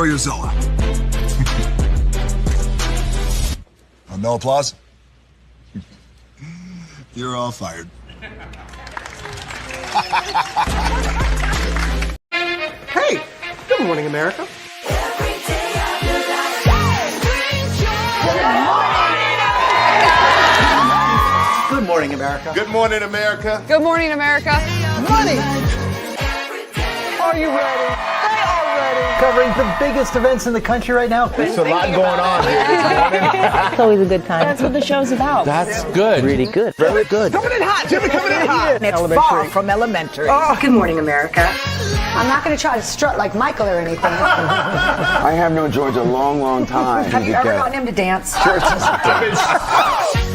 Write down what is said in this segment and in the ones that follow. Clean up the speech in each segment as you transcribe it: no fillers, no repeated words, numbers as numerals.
enjoy your Zoa. No applause? You're all fired. Hey, good morning, America. Good morning, America. Good morning, America. Good morning, America. Money. Are you ready? They are ready. Covering the biggest events in the country right now. There's a lot going on here this morning. It's always a good time. That's what the show's about. That's good. Really good. Very good. Coming in hot, Jimmy, coming in hot. It's far from elementary. Good morning, America. I'm not going to try to strut like Michael or anything. I have known George a long, long time. Have you ever gotten him to dance?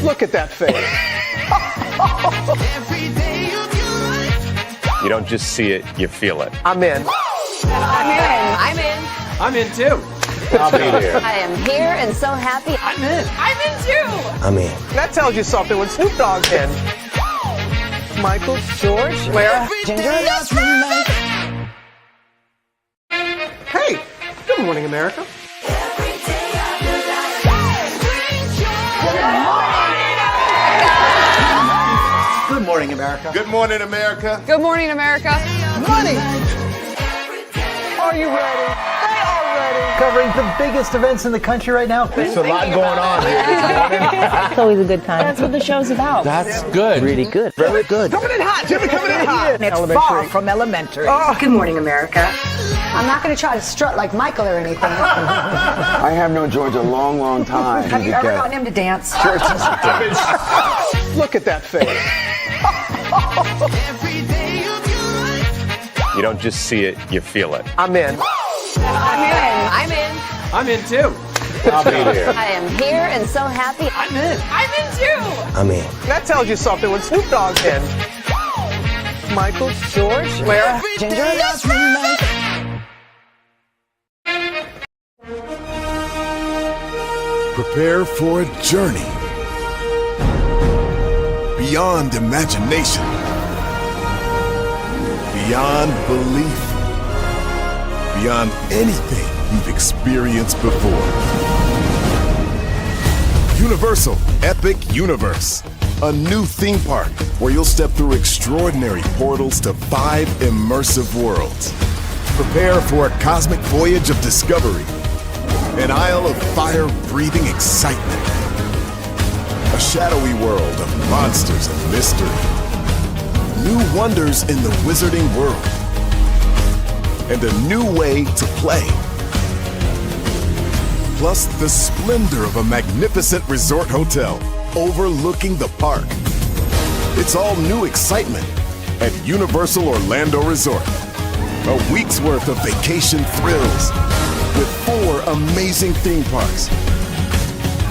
Look at that face. You don't just see it, you feel it. I'm in. I'm in. I'm in too. I'll be there. I am here and so happy. I'm in too. I'm in. That tells you something when Snoop Dogg's in. Michael, George, Lara, Ginger. Hey, good morning, America. Good morning, America. Good morning, America. Good morning, America. Money. Are you ready? They are ready. Covering the biggest events in the country right now. There's a lot going on here this morning. It's always a good time. That's what the show's about. That's good. Really good. Very good. Coming in hot, Jimmy, coming in hot. It's far from elementary. Good morning, America. I'm not going to try to strut like Michael or anything. I have known George a long, long time. Have you ever gotten him to dance? Look at that face. You don't just see it, you feel it. I'm in. I'm in. I'm in too. I'll be there. I am here and so happy. I'm in too. I'm in. That tells you something when Snoop Dogg's in. Michael, George, Lara, Ginger. Prepare for a journey beyond imagination, beyond belief, beyond anything you've experienced before. Universal Epic Universe, a new theme park where you'll step through extraordinary portals to 5 immersive worlds. Prepare for a cosmic voyage of discovery, an isle of fire-breathing excitement, a shadowy world of monsters and mystery, new wonders in the wizarding world, and a new way to play. Plus the splendor of a magnificent resort hotel overlooking the park. It's all new excitement at Universal Orlando Resort. A week's worth of vacation thrills with 4 amazing theme parks,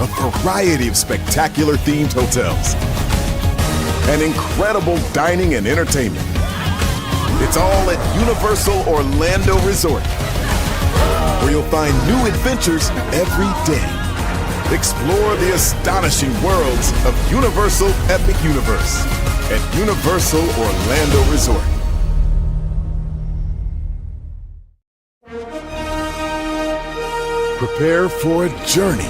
a variety of spectacular themed hotels, and incredible dining and entertainment. It's all at Universal Orlando Resort, where you'll find new adventures every day. Explore the astonishing worlds of Universal Epic Universe at Universal Orlando Resort. Prepare for a journey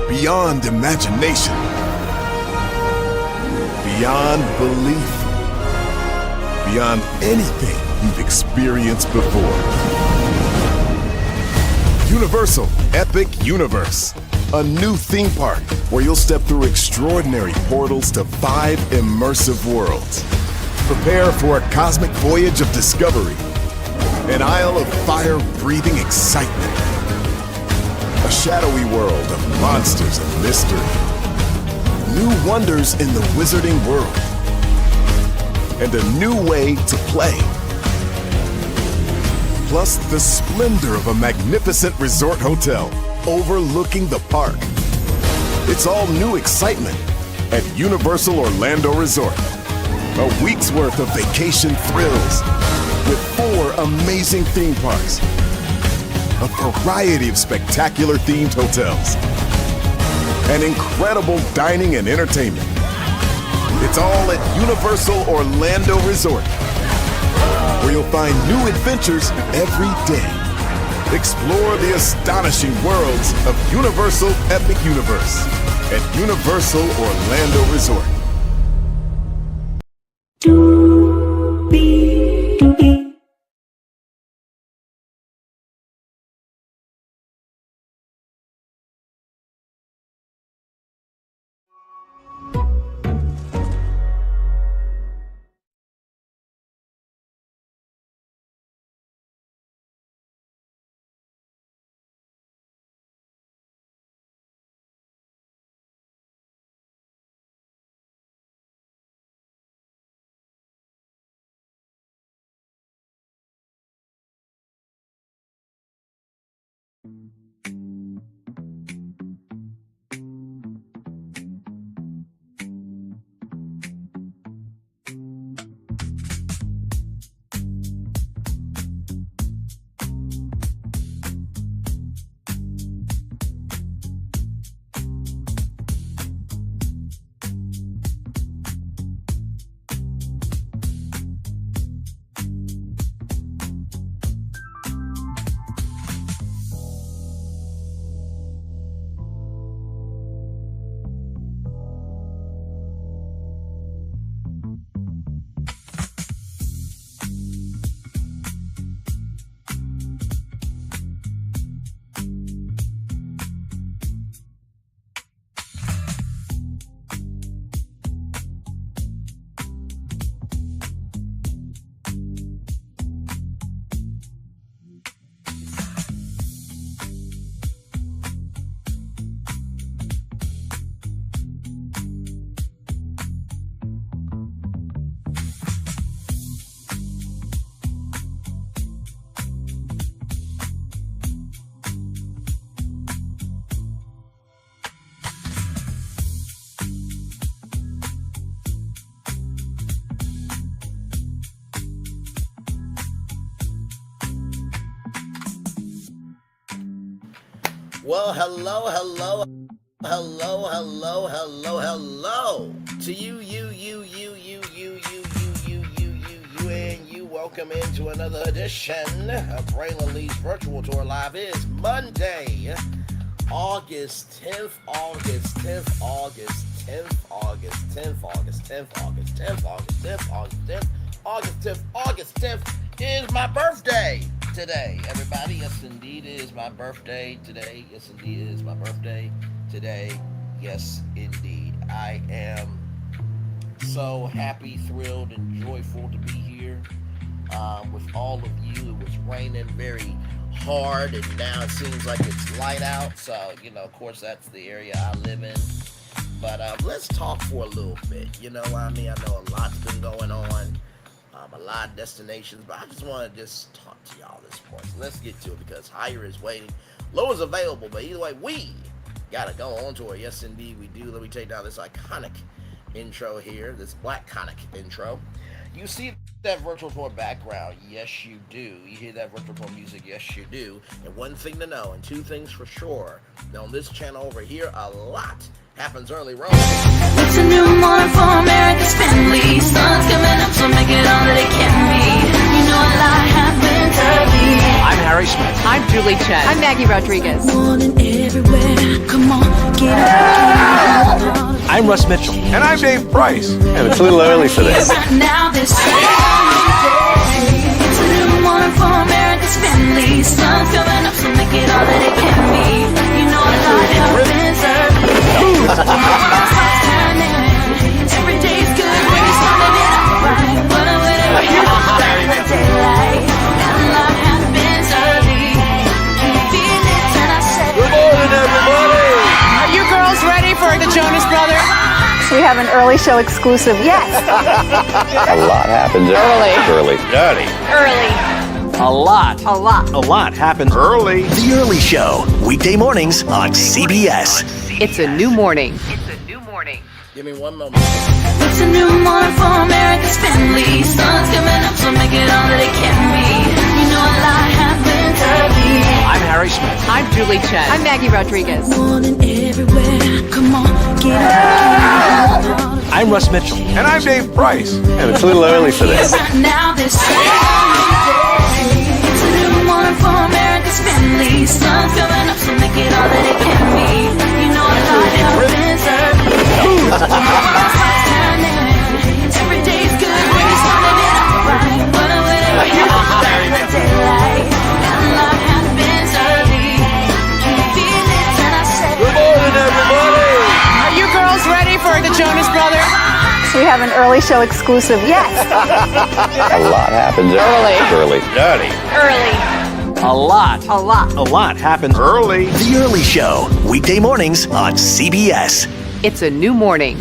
beyond imagination, beyond belief, beyond anything you've experienced before. Universal Epic Universe, a new theme park where you'll step through extraordinary portals to 5 immersive worlds. Prepare for a cosmic voyage of discovery, an isle of fire-breathing excitement, a shadowy world of monsters and mystery, new wonders in the wizarding world, and a new way to play. Plus the splendor of a magnificent resort hotel overlooking the park. It's all new excitement at Universal Orlando Resort. A week's worth of vacation thrills with 4 amazing theme parks, a variety of spectacular themed hotels, and incredible dining and entertainment. It's all at Universal Orlando Resort, where you'll find new adventures every day. Explore the astonishing worlds of Universal Epic Universe at Universal Orlando Resort. Well, hello to you, and you. Welcome into another edition of Braylon Lee's Virtual Tour Live. It is Monday, August 10th, August 10th is my birthday today, everybody. Yes, indeed, it is my birthday today. Yes, indeed, it is my birthday today. Yes, indeed. I am so happy, thrilled, and joyful to be here with all of you. It was raining very hard, and now it seems like it's light out. So, of course, that's the area I live in. But let's talk for a little bit. I know a lot's been going on. A lot of destinations, but I just want to talk to y'all this morning. So let's get to it, because higher is waiting, low is available, but either way, we gotta go on tour. Yes, indeed, we do. Let me take down this iconic intro here, this black conic intro. You see that virtual tour background? Yes, you do. You hear that virtual tour music? Yes, you do. And one thing to know, and two things for sure, on this channel over here, a lot happens early road. It's a new morning for America's family. Sun's coming up, so make it all that it can be. You know a lot happens early. I'm Harry Smith. I'm Julie Chen. I'm Maggie Rodriguez. Morning everywhere. Come on, get up. I'm Russ Mitchell. And I'm Dave Price. And it's a little early for this. Right now, this day. It's a new morning for America's family. Sun's coming up, so make it all that it can be. You know a lot happens early. Every day's good when you're starting it out right. But whenever you're starting the daylight, and a lot happens early. Can you feel it? And I say, Good morning, everybody. Are you girls ready for the Jonas Brothers? We have an early show exclusive. Yes. A lot happens early. A lot. A lot happens early. The Early Show, weekday mornings on CBS. It's a new morning. Give me one moment. it's a new morning for America's family. Sun's coming up, so make it all that it can be. You know a lot happens early. I'm Harry Smith. I'm Julie Chen. I'm Maggie Rodriguez. Morning everywhere. Come on, it up. I'm Russ Mitchell. And I'm Dave Price. And it's a little early for this. Now this it's a new morning for America's family. Sun's coming up, so make it all that it can be. You know a lot happens early. Every day's good when you're starting it off right. What a way to begin the daylight. And a lot happens early. Can you feel it when I say? Good morning, everybody. Are you girls ready for the Jonas Brothers? We have an early show exclusive. Yes. A lot happens early. Dirty. A lot. A lot happens Early. The Early Show, weekday mornings on CBS. It's a new morning.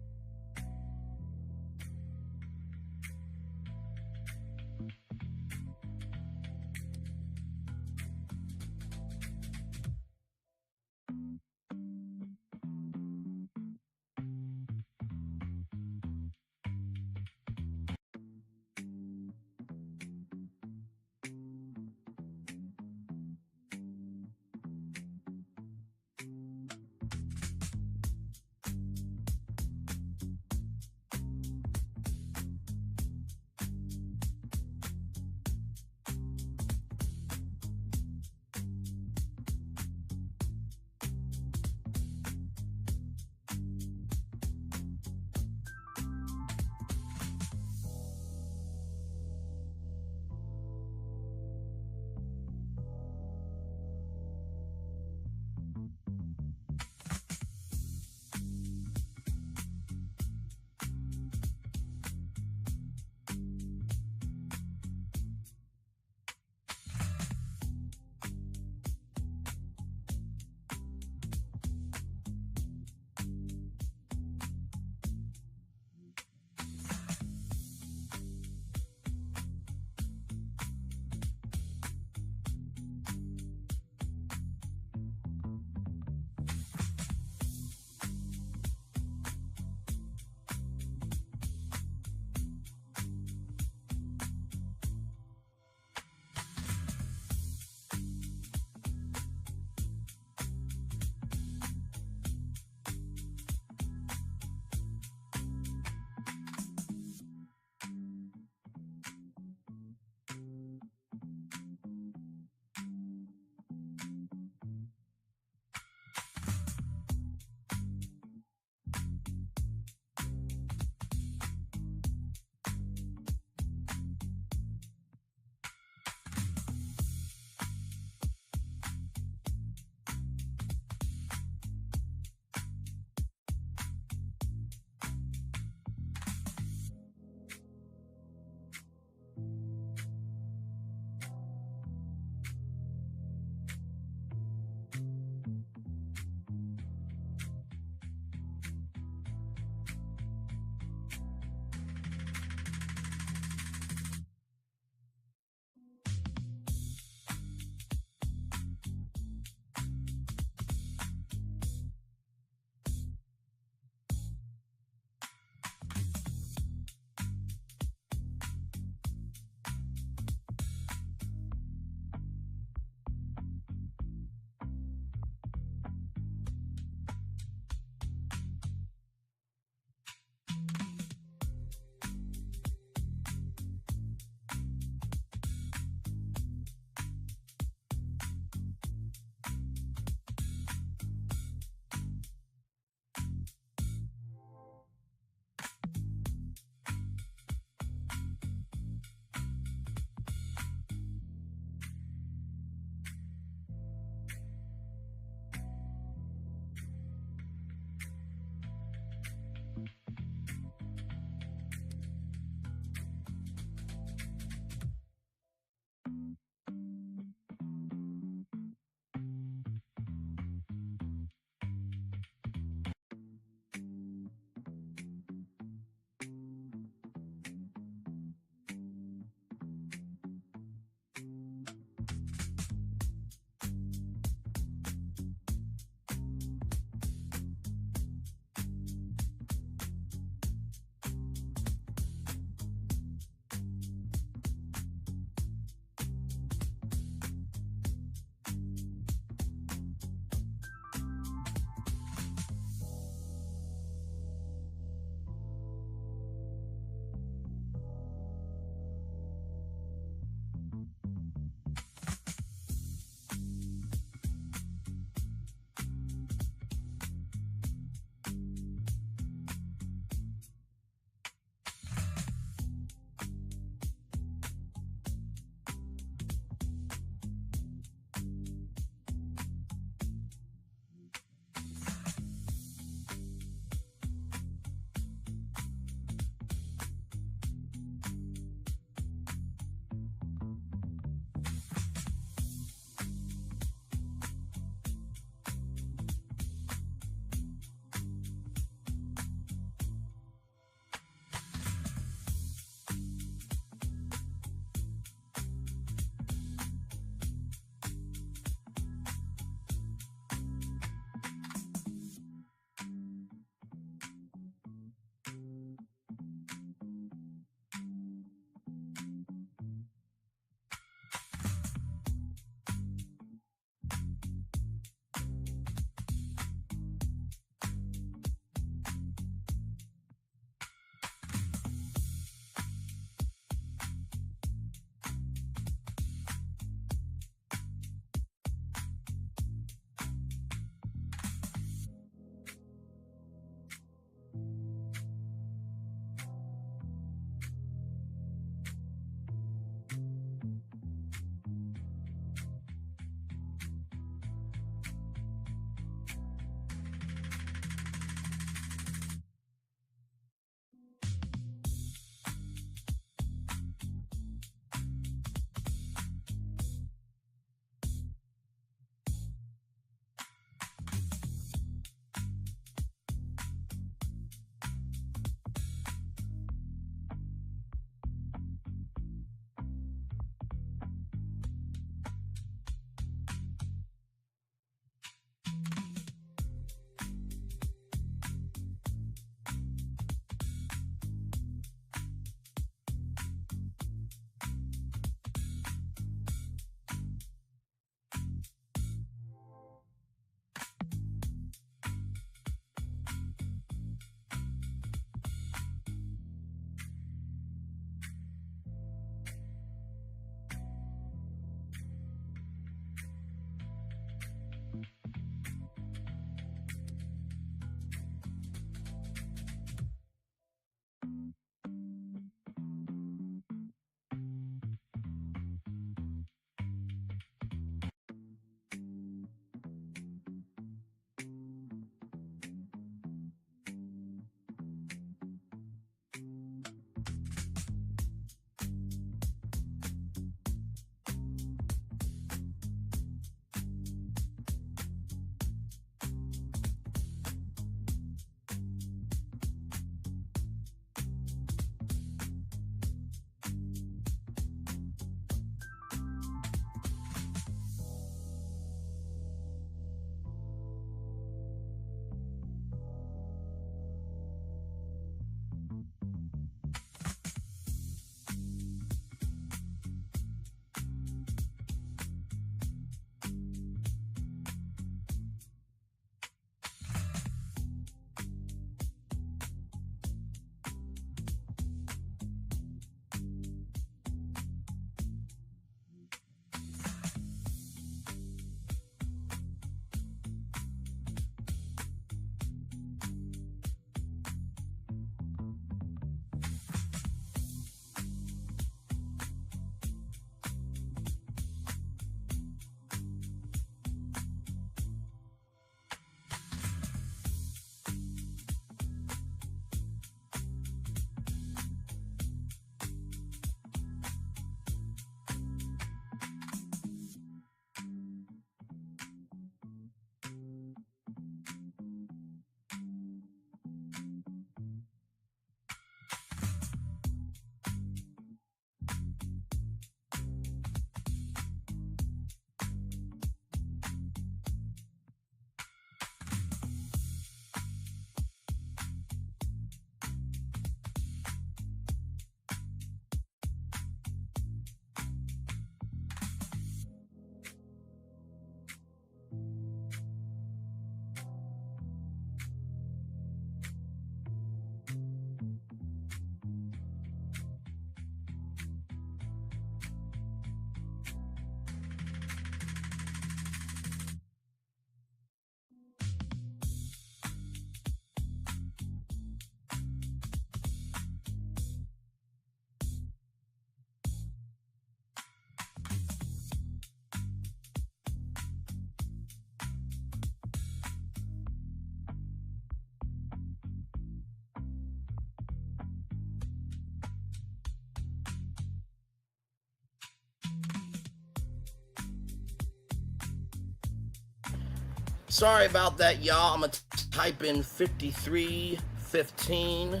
Sorry about that, y'all. I'm going to type in 5315.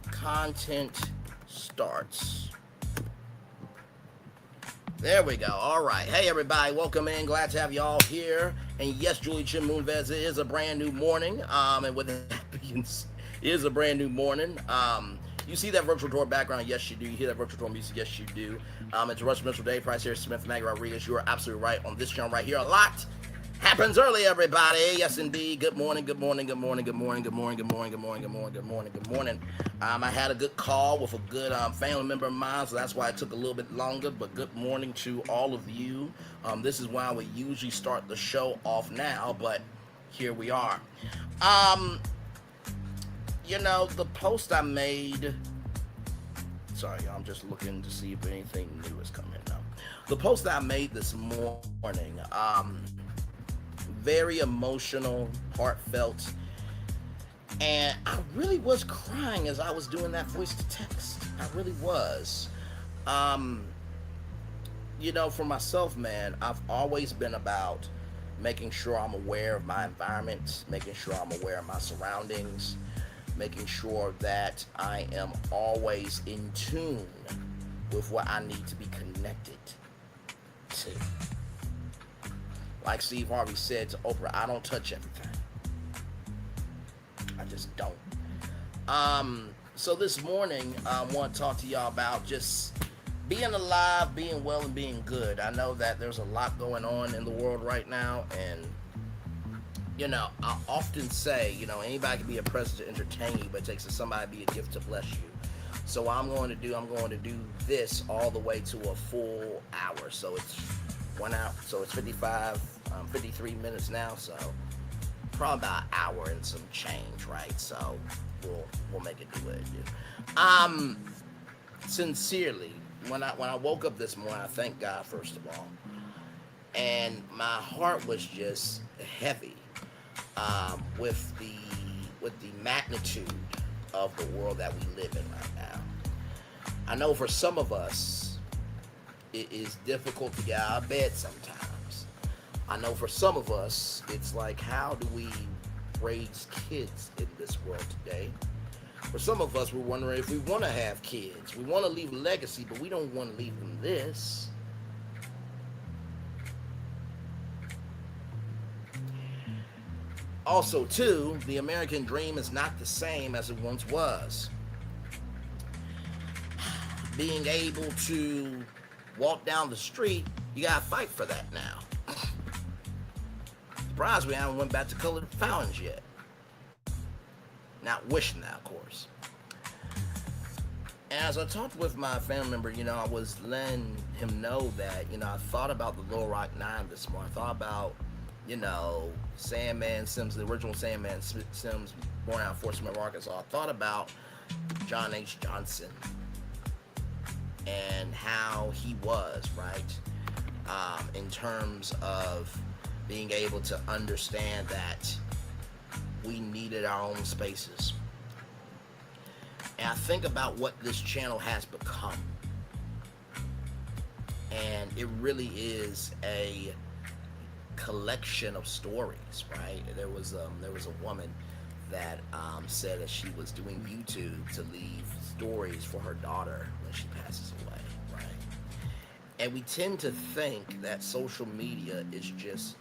Content starts. There we go. All right. Hey, everybody. Welcome in. Glad to have y'all here. And yes, Julie Chin Moonves, it is a brand new morning. And with that being said, it is a brand new morning. You see that virtual tour background? Yes, you do. You hear that virtual tour music? Yes, you do. It's Rush Mitchell, Dave Price here, Smith, Maggie Rodriguez. You are absolutely right on this channel right here. A lot happens early, everybody. Yes, indeed. Good morning, good morning, good morning, good morning, good morning, good morning, good morning, good morning, good morning, good morning. I had a good call with a good family member of mine, so that's why it took a little bit longer, but good morning to all of you. This is why we usually start the show off now, but here we are. You know, the post I made, sorry, I'm just looking to see if anything new is coming up. The post that I made this morning, very emotional, heartfelt, and I really was crying as I was doing that voice to text. I really was. You know, for myself, man, I've always been about making sure I'm aware of my environment, making sure I'm aware of my surroundings, making sure that I am always in tune with what I need to be connected to. Like Steve Harvey said to Oprah, I don't touch everything. I just don't. So this morning, I want to talk to y'all about just being alive, being well, and being good. I know that there's a lot going on in the world right now, and you know, I often say, you know, anybody can be a present to entertain you, but it takes somebody to be a gift to bless you. So what I'm going to do this all the way to a full hour. So it's 1 hour, so it's 53 minutes now, so probably about an hour and some change, right? So we'll make it do it. Sincerely, when I woke up this morning, I thank God first of all, and my heart was just heavy. With the magnitude of the world that we live in right now. I know for some of us, it is difficult to get out of bed sometimes. I know for some of us, it's like, how do we raise kids in this world today? For some of us, we're wondering if we want to have kids. We want to leave a legacy, but we don't want to leave them this. Also, too, the American dream is not the same as it once was. Being able to walk down the street, you gotta fight for that now. Surprised we haven't went back to colored fountains yet. Not wishing that, of course. And as I talked with my family member, you know, I was letting him know that, you know, I thought about the Little Rock 9 this morning. I thought about, you know, Sandman Sims, the original Sandman Sims, born out of Fort Smith, Arkansas. I thought about John H. Johnson and how he was, right? In terms of being able to understand that we needed our own spaces. And I think about what this channel has become. And it really is a collection of stories, right? There was a woman that said that she was doing YouTube to leave stories for her daughter when she passes away, right? And we tend to think that social media is just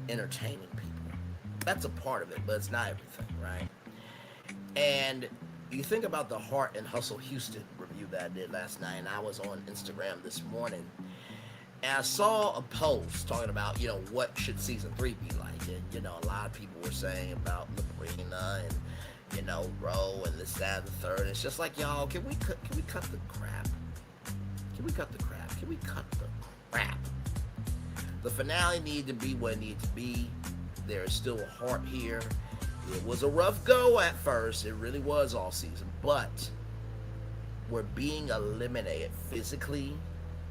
entertaining people. That's a part of it, but it's not everything, right? And you think about the Heart and Hustle Houston review that I did last night, and I was on Instagram this morning. And I saw a post talking about, you know, what should season 3 be like. And, you know, a lot of people were saying about Labrina and, you know, Roe and this, that, and the third. It's just like, y'all, can we cut the crap? Can we cut the crap? Can we cut the crap? The finale needed to be what it needed to be. There is still a heart here. It was a rough go at first. It really was all season. But we're being eliminated physically,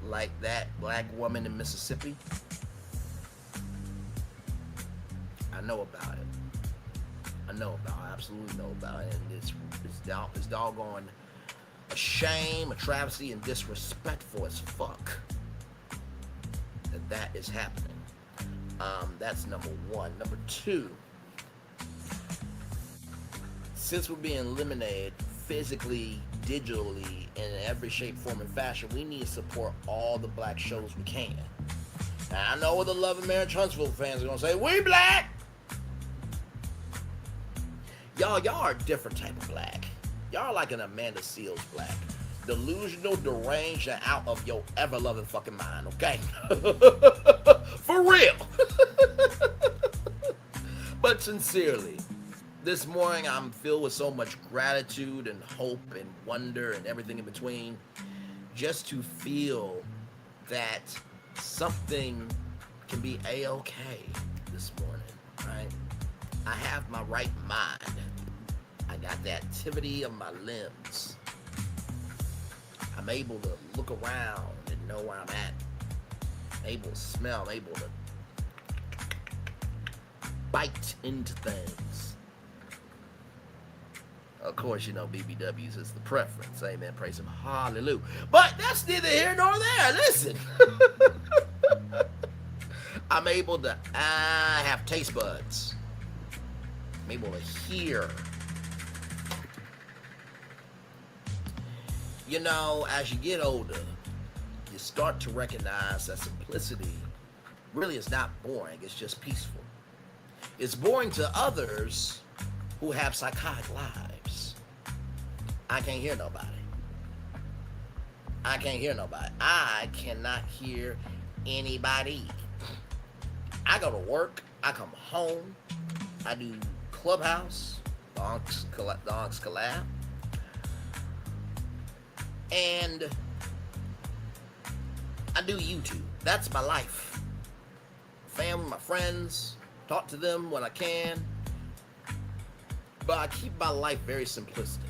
like that black woman in Mississippi. I know about it. I absolutely know about it. And it's doggone a shame, a travesty, and disrespectful as fuck that is happening. That's number one. Number two, since we're being eliminated physically, digitally, in every shape, form, and fashion, we need to support all the black shows we can. Now, I know what the Love and Marriage Huntsville fans are going to say, we black! Y'all are a different type of black. Y'all are like an Amanda Seales black. Delusional, deranged, and out of your ever-loving fucking mind, okay? For real! But sincerely, this morning I'm filled with so much gratitude and hope and wonder and everything in between, just to feel that something can be a-okay this morning, right? I have my right mind. I got the activity of my limbs. I'm able to look around and know where I'm at. I'm able to smell. I'm able to bite into things. Of course, you know, BBWs is the preference. Amen. Praise him. Hallelujah. But that's neither here nor there. Listen. I'm able to have taste buds. I'm able to hear. You know, as you get older, you start to recognize that simplicity really is not boring. It's just peaceful. It's boring to others who have psychotic lives. I can't hear nobody. I can't hear nobody. I cannot hear anybody. I go to work. I come home. I do Clubhouse, the Onks Collab. And I do YouTube. That's my life. Family, my friends, talk to them when I can. But I keep my life very simplistic.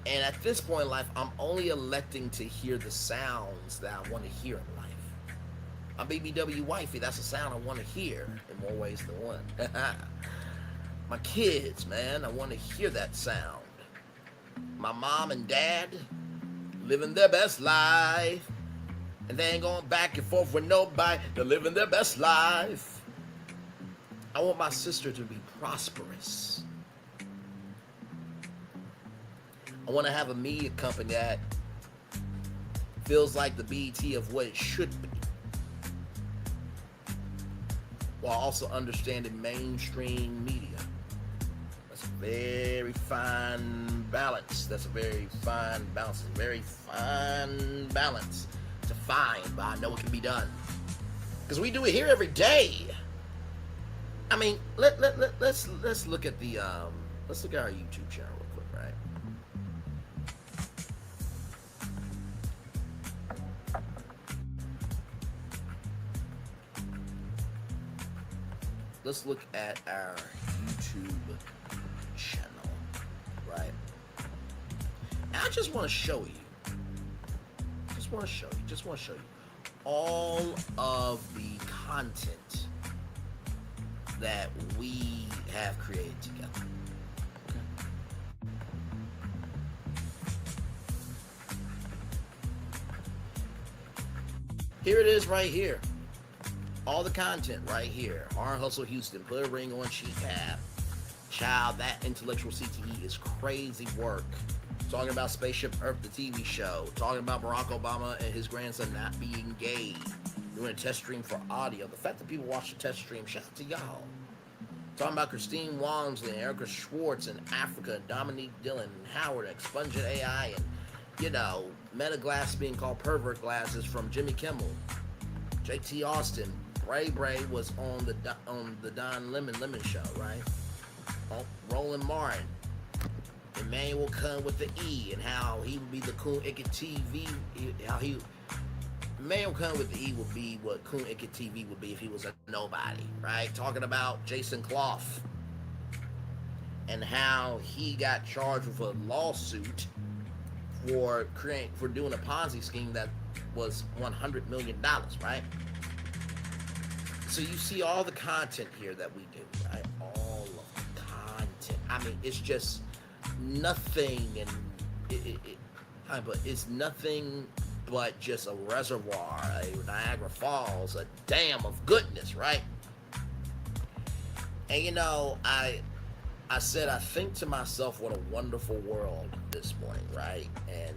And at this point in life, I'm only electing to hear the sounds that I want to hear in life. My BBW wifey, that's a sound I want to hear in more ways than one. My kids, man, I want to hear that sound. My mom and dad living their best life. And they ain't going back and forth with nobody. They're living their best life. I want my sister to be prosperous. I want to have a media company that feels like the BET of what it should be, while also understanding mainstream media. That's a very fine balance. That's a very fine balance. It's a very fine balance to find, but I know it can be done. Because we do it here every day. I mean, let's look at the let's look at our YouTube channel real quick, right? Let's look at our YouTube channel, right? And I just want to show you. Just want to show you all of the content that we have created together. Here it is right here. All the content right here. R Hustle Houston, put a ring on Cheap Tab. Child, that intellectual CTE is crazy work. Talking about Spaceship Earth, the TV show. Talking about Barack Obama and his grandson not being gay. Doing a test stream for audio. The fact that people watch the test stream, shout out to y'all. Talking about Christine Walmsley and Erica Schwartz and Africa, and Dominique Dillon and Howard, Expungent AI, and, you know, Meta Glass being called pervert glasses from Jimmy Kimmel. JT Austin, Bray was on the Don Lemon Show, right? Oh, Roland Martin, Emmanuel Kun with the E, and how he would be the Coon Icket TV, Emmanuel Kun with the E would be what Coon Icket TV would be if he was a nobody, right? Talking about Jason Clough and how he got charged with a lawsuit for doing a Ponzi scheme that was $100 million, right? So you see all the content here that we do, right? All of the content. I mean, it's just nothing, and but it's nothing but just a reservoir, a Niagara Falls, a dam of goodness, right? And you know, I said, I think to myself, what a wonderful world this morning, right? And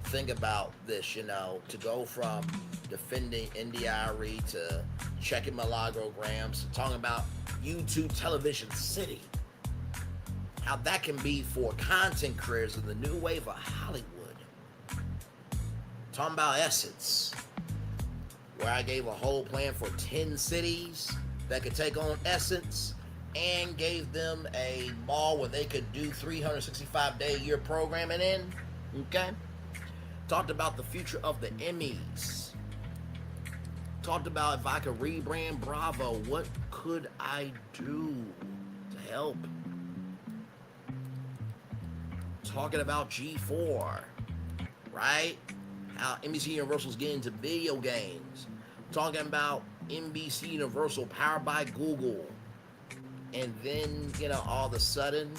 think about this, you know, to go from defending Indiari to checking Milagro-grams to talking about YouTube Television City. How that can be for content creators in the new wave of Hollywood. Talking about Essence, where I gave a whole plan for 10 cities that could take on Essence and gave them a mall where they could do 365-day-a-year programming in. Okay? Talked about the future of the Emmys. Talked about if I could rebrand Bravo, what could I do to help? Talking about G4, right? How NBC Universal's getting into video games. Talking about NBC Universal powered by Google. And then, you know, all of a sudden,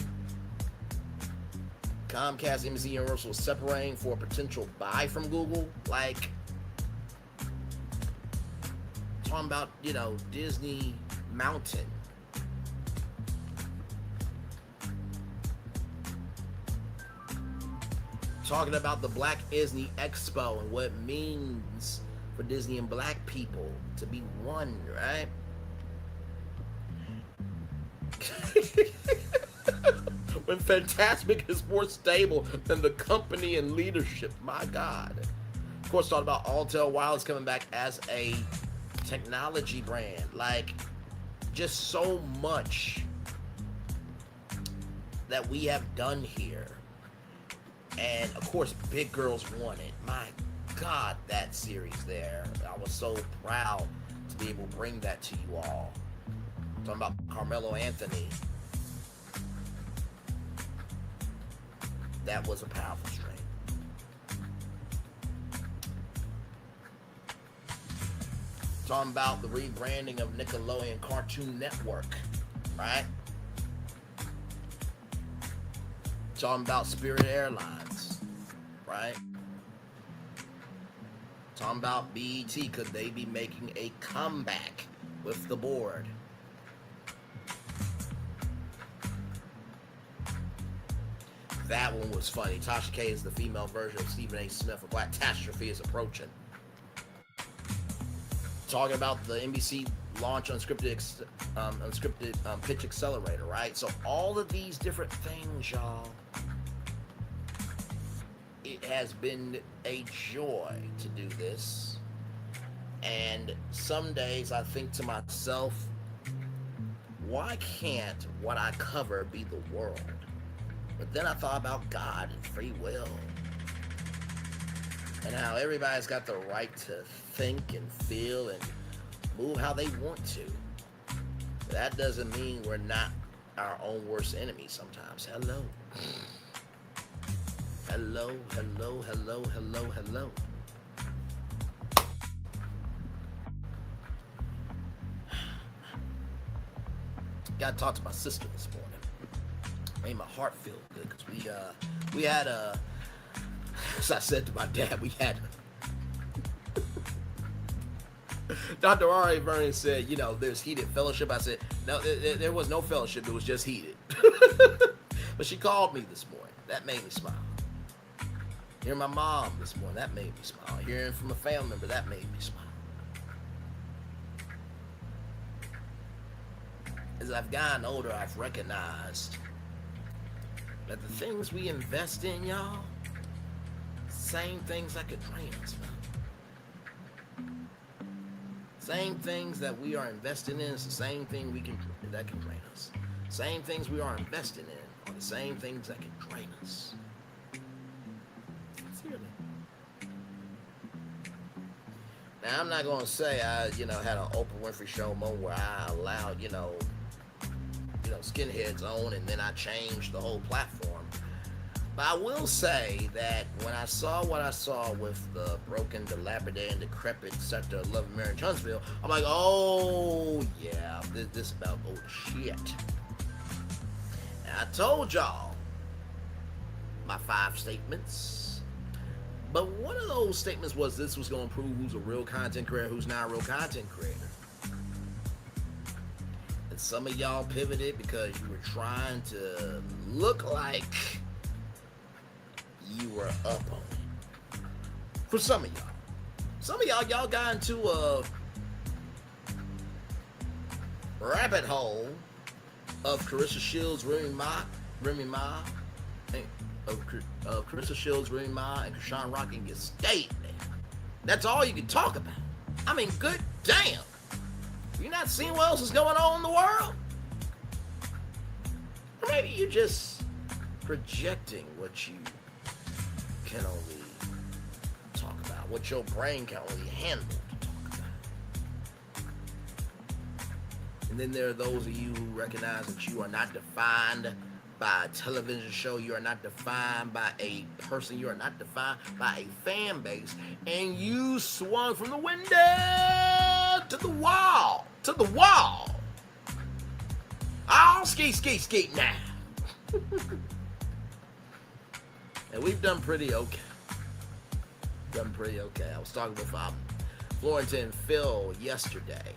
Comcast, NBC Universal separating for a potential buy from Google. Like, talking about, you know, Disney Mountain. Talking about the Black Disney Expo and what it means for Disney and black people to be one, right? When Fantasmic is more stable than the company and leadership, my God. Of course, talking about Altel Wireless coming back as a technology brand. Like, just so much that we have done here. And of course, Big Girls Won It. My God, that series there. I was so proud to be able to bring that to you all. Talking about Carmelo Anthony. That was a powerful strain. Talking about the rebranding of Nickelodeon Cartoon Network, right? Talking about Spirit Airlines, right? Talking about BET, could they be making a comeback with the board? That one was funny. Tasha K is the female version of Stephen A. Smith. A Black Catastrophe is approaching. Talking about the NBC launch unscripted pitch accelerator, right? So all of these different things, y'all. It has been a joy to do this. And some days I think to myself, why can't what I cover be the world? But then I thought about God and free will. And how everybody's got the right to think and feel and move how they want to. That doesn't mean we're not our own worst enemy sometimes. Hello. Hello, hello, hello, hello, hello. Gotta talk to my sister this morning. Made my heart feel good because we had a, as I said to my dad, we had Dr. R.A. Vernon said, you know, there's heated fellowship. I said, no, there was no fellowship. It was just heated. But she called me this morning. That made me smile. Hearing my mom this morning, that made me smile. Hearing from a family member, that made me smile. As I've gotten older, I've recognized that the things we invest in, y'all, same things that could drain us, man. Same things that we are investing in is the same thing that can drain us. Same things we are investing in are the same things that can drain us. Sincerely. Now, I'm not going to say I, had an Oprah Winfrey Show moment where I allowed, skinheads on and then I changed the whole platform. But I will say that when I saw what I saw with the broken, dilapidated, and decrepit sector of Love and Marriage Huntsville, I'm like, oh yeah, this is about old shit. And I told y'all my 5 statements. But one of those statements was this was going to prove who's a real content creator, who's not a real content creator. And some of y'all pivoted because you were trying to look like you were up on it. For some of y'all. Some of y'all got into a rabbit hole of Carissa Shields, Remy Ma, of Carissa Shields, Remy Ma, and Krishan Rock, and you stayed there. That's all you can talk about. I mean, good damn. You not seeing what else is going on in the world? Or maybe you're just projecting what you can only talk about, what your brain can only handle to talk about. And then there are those of you who recognize that you are not defined by a television show, you are not defined by a person, you are not defined by a fan base, and you swung from the window to the wall, I'll ski now. And we've done pretty okay. I was talking with Florentine Phil yesterday.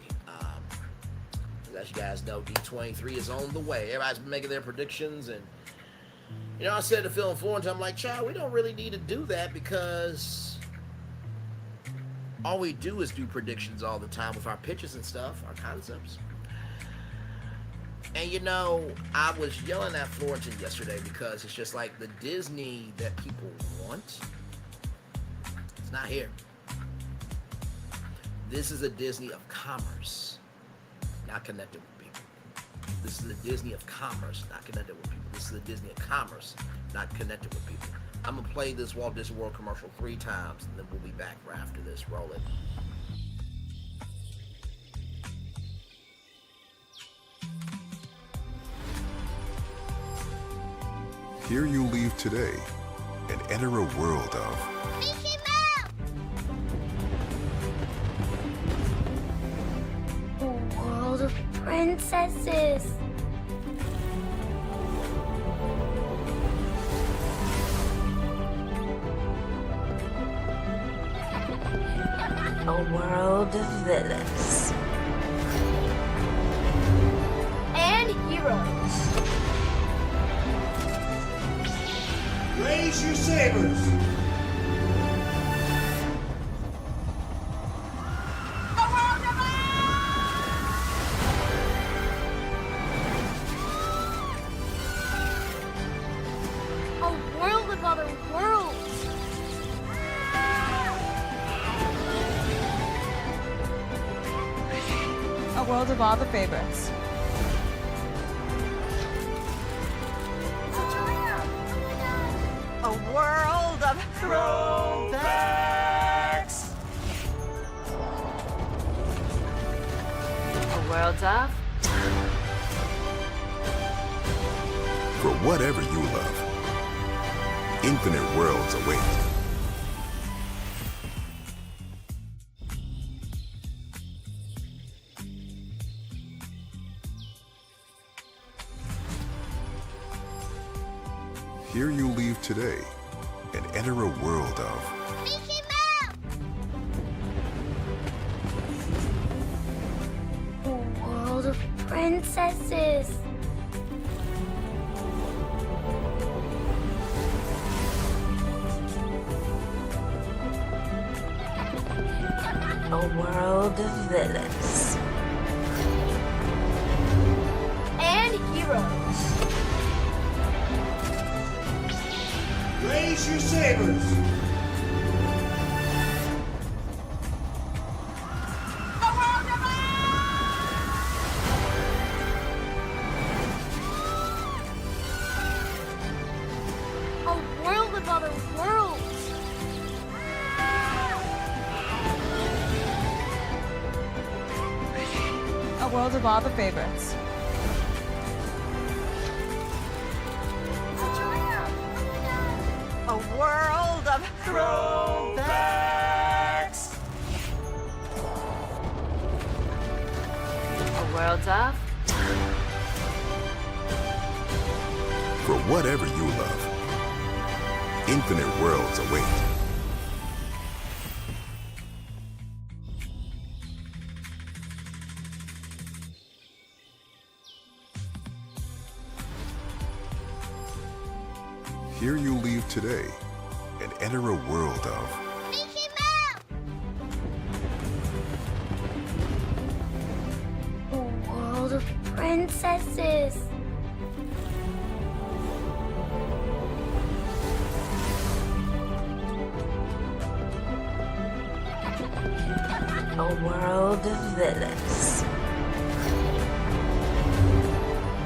As you guys know, D23 is on the way. Everybody's been making their predictions, and I said to Phil and Florence, I'm like, child, we don't really need to do that because all we do is do predictions all the time with our pitches and stuff, our concepts. And I was yelling at Florentine yesterday because it's just like the Disney that people want, it's not here. This is a Disney of commerce, not connected with people. This is the Disney of commerce, not connected with people. This is the Disney of commerce, not connected with people. I'm going to play this Walt Disney World commercial 3 times, and then we'll be back right after this. Roll it. Here you leave today and enter a world of Of princesses. A world of villains. And heroes. Raise your sabers. Of all the favorites. A world of throwbacks. A world of... For whatever you love, infinite worlds await. Here you leave today and enter a world of Mickey Mouse! A world of princesses. A world of villains. And heroes. Raise your sabers. A world of other worlds. A world of all the favorites. A world of throwbacks. A world of... For whatever you love, infinite worlds await. Here you leave today and enter a world of A world of princesses. A world of villains.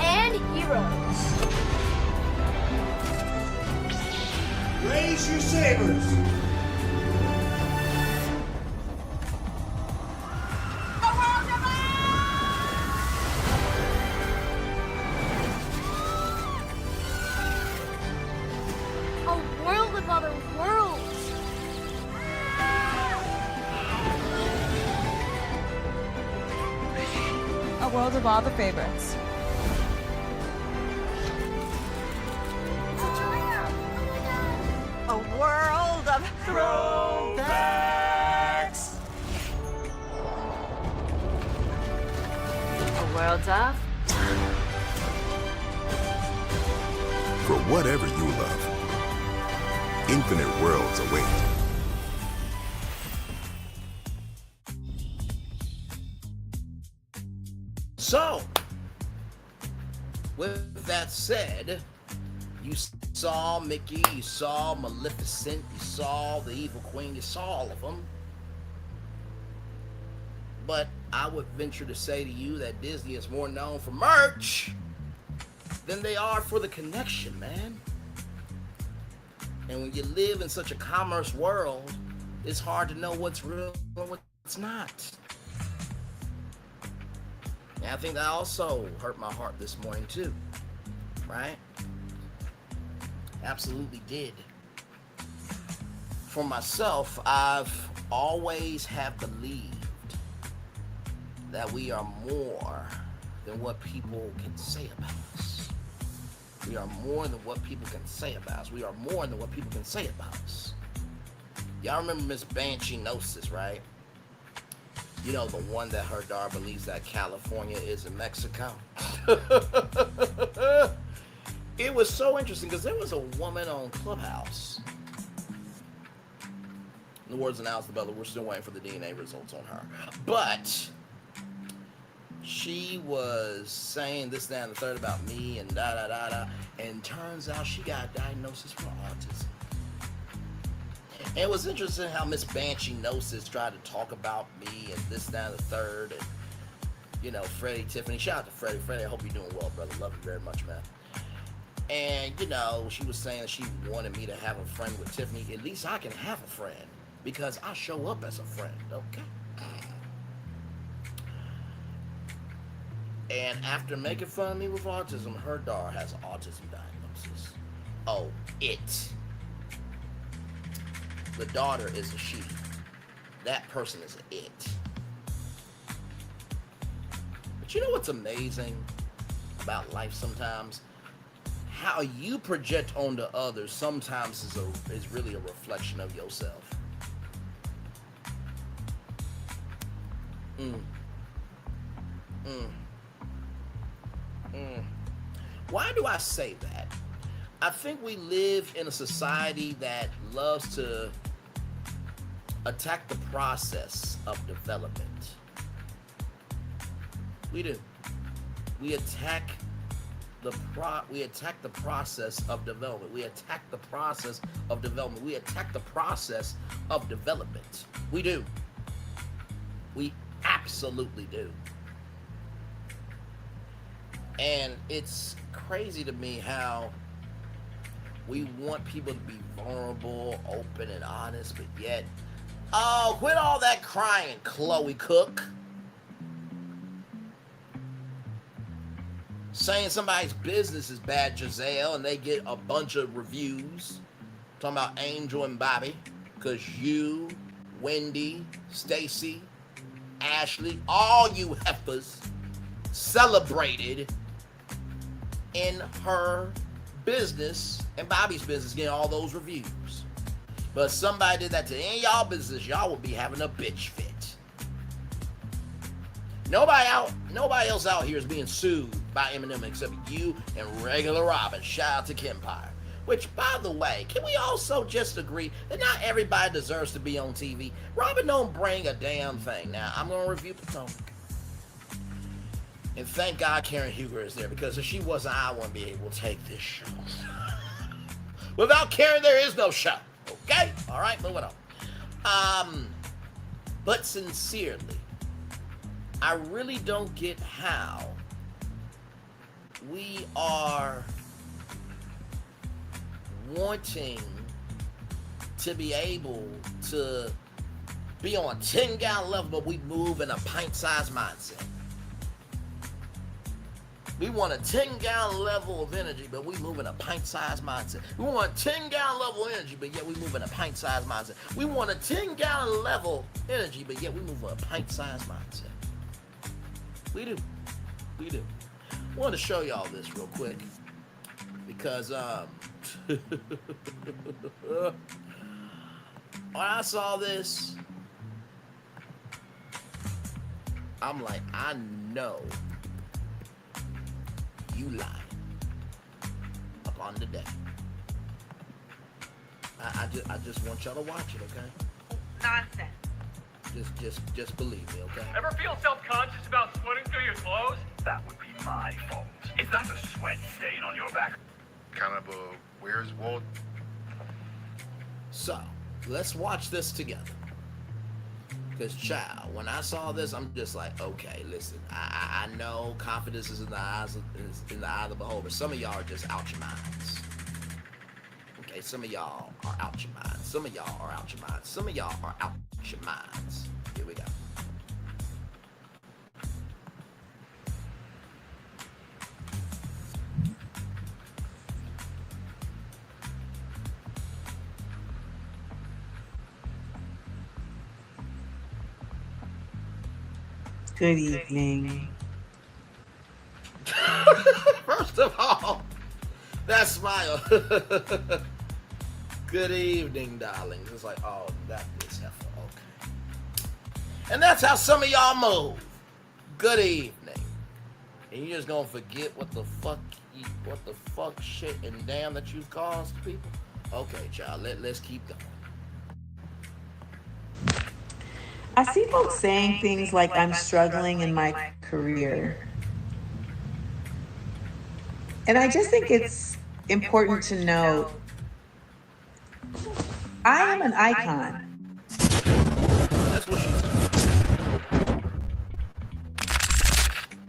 And heroes. Raise your sabers. A world of other worlds. A world of all the favorites. A world of Throwbacks. A world of for whatever you love. Infinite worlds await. So, with that said, you saw Mickey, you saw Maleficent, you saw the Evil Queen, you saw all of them. But I would venture to say to you that Disney is more known for merch than they are for the connection, man. And when you live in such a commerce world, it's hard to know what's real and what's not. And I think that also hurt my heart this morning too, right? Absolutely did. For myself, I've always have believed that we are more than what people can say about us. We are more than what people can say about us. We are more than what people can say about us. Y'all remember Miss Banshee Gnosis, right? You know, the one that her daughter believes that California is in Mexico. It was so interesting because there was a woman on Clubhouse. The words announced the we're still waiting for the DNA results on her. But she was saying this, that, and the third about me and da-da-da-da. And turns out she got a diagnosis for autism. And it was interesting how Miss Banshee Gnosis tried to talk about me and this, that, and the third. And, you know, Freddie, Tiffany. Shout out to Freddie. Freddie, I hope you're doing well, brother. Love you very much, man. And, you know, she was saying that she wanted me to have a friend with Tiffany. At least I can have a friend because I show up as a friend, okay? And after making fun of me with autism, her daughter has an autism diagnosis. Oh, it. The daughter is a she. That person is an it. But you know what's amazing about life sometimes? How you project onto others sometimes is really a reflection of yourself. Why do I say that? I think we live in a society that loves to attack the process of development. We do. We attack the process of development. We attack the process of development. We attack the process of development. We do. We absolutely do. And it's crazy to me how we want people to be vulnerable, open, and honest, but yet, oh, quit all that crying, Chloe Cook. Saying somebody's business is bad, Giselle, and they get a bunch of reviews talking about Angel and Bobby, because you, Wendy, Stacy, Ashley, all you heifers celebrated in her business and Bobby's business, getting all those reviews. But if somebody did that to any of y'all business, y'all would be having a bitch fit. Nobody else out here is being sued by Eminem except you and regular Robin. Shout out to Kempire. Which, by the way, can we also just agree that not everybody deserves to be on TV? Robin don't bring a damn thing. Now, I'm going to review Potomac. And thank God Karen Huger is there, because if she wasn't, I wouldn't be able to take this show. Without Karen, there is no show. Okay? All right, moving on. But sincerely, I really don't get how we are wanting to be able to be on a 10-gallon level, but we move in a pint-sized mindset. We want a 10-gallon level of energy, but we move in a pint-sized mindset. We want a 10-gallon level of energy, but yet we move in a pint-sized mindset. We want a 10-gallon level energy, but yet we move in a pint-sized mindset. We do. We do. I want to show y'all this real quick, because when I saw this, I'm like, I know you lying upon the day. I just want y'all to watch it, okay? Nonsense. Just believe me, okay? Ever feel self-conscious about sweating through your clothes? That would be my fault. Is that a sweat stain on your back? Kind of a Where's Walt? So, let's watch this together. Because, child, when I saw this, I'm just like, okay, listen, I know confidence is in the eye of the beholder. Some of y'all are just out your minds. Okay, some of y'all are out your minds. Some of y'all are out your minds. Some of y'all are out your minds. Here we go. Good evening. First of all, that smile. Good evening, darling. It's like, oh, that is heifer. Okay. And that's how some of y'all move. Good evening. And you're just gonna forget what the fuck shit and damn that you caused people? Okay, child, let's keep going. I see folks saying things like I'm struggling in my career. And I just think it's important to note I am an icon. That's what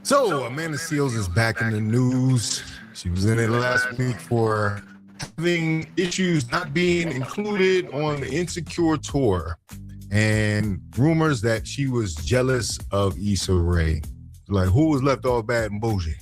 So, Amanda Seales is back in the news. She was in it last week for having issues not being included on the Insecure tour, and rumors that she was jealous of Issa Rae. Like, who was left all bad and bougie?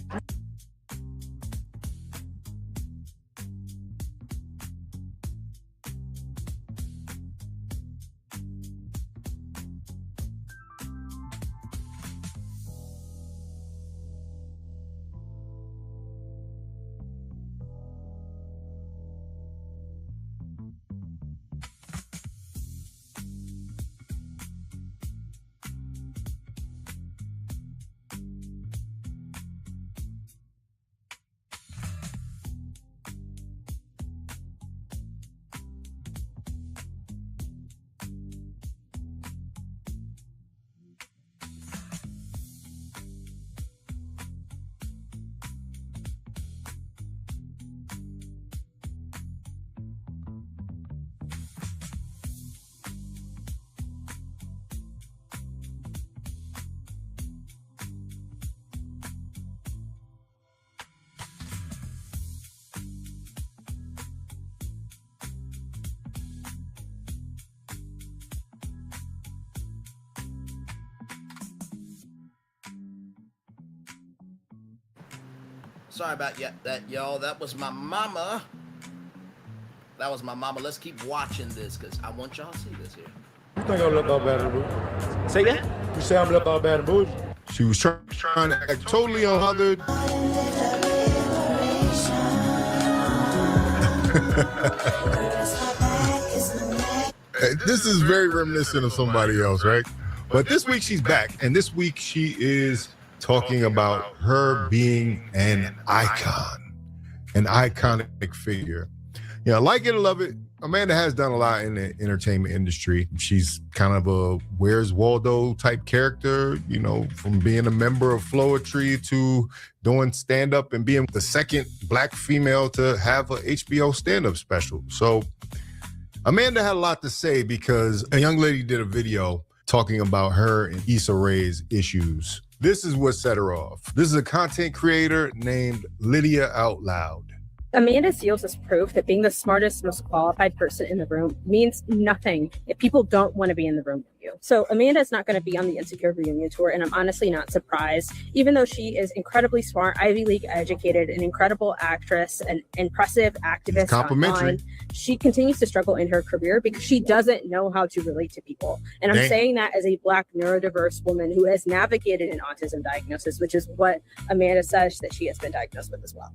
Sorry about that, y'all. That was my mama. That was my mama. Let's keep watching this because I want y'all to see this here. You think I look all bad and bougie? Say again? You say I'm look all bad and bougie? She was trying to act totally unbothered. This is very reminiscent of somebody else, right? But this week she's back, and this week she is talking about her being an icon, an iconic figure. Yeah, like it or love it, Amanda has done a lot in the entertainment industry. She's kind of a Where's Waldo type character, you know, from being a member of Floetry to doing stand-up and being the second Black female to have a HBO stand-up special. So Amanda had a lot to say because a young lady did a video talking about her and Issa Rae's issues. This is what set her off. This is a content creator named Lydia Out Loud. Amanda Seales is proof that being the smartest, most qualified person in the room means nothing if people don't want to be in the room with you. So Amanda is not going to be on the Insecure reunion tour, and I'm honestly not surprised. Even though she is incredibly smart, Ivy League educated, an incredible actress, an impressive activist online, she continues to struggle in her career because she doesn't know how to relate to people. And I'm saying that as a Black neurodiverse woman who has navigated an autism diagnosis, which is what Amanda says that she has been diagnosed with as well.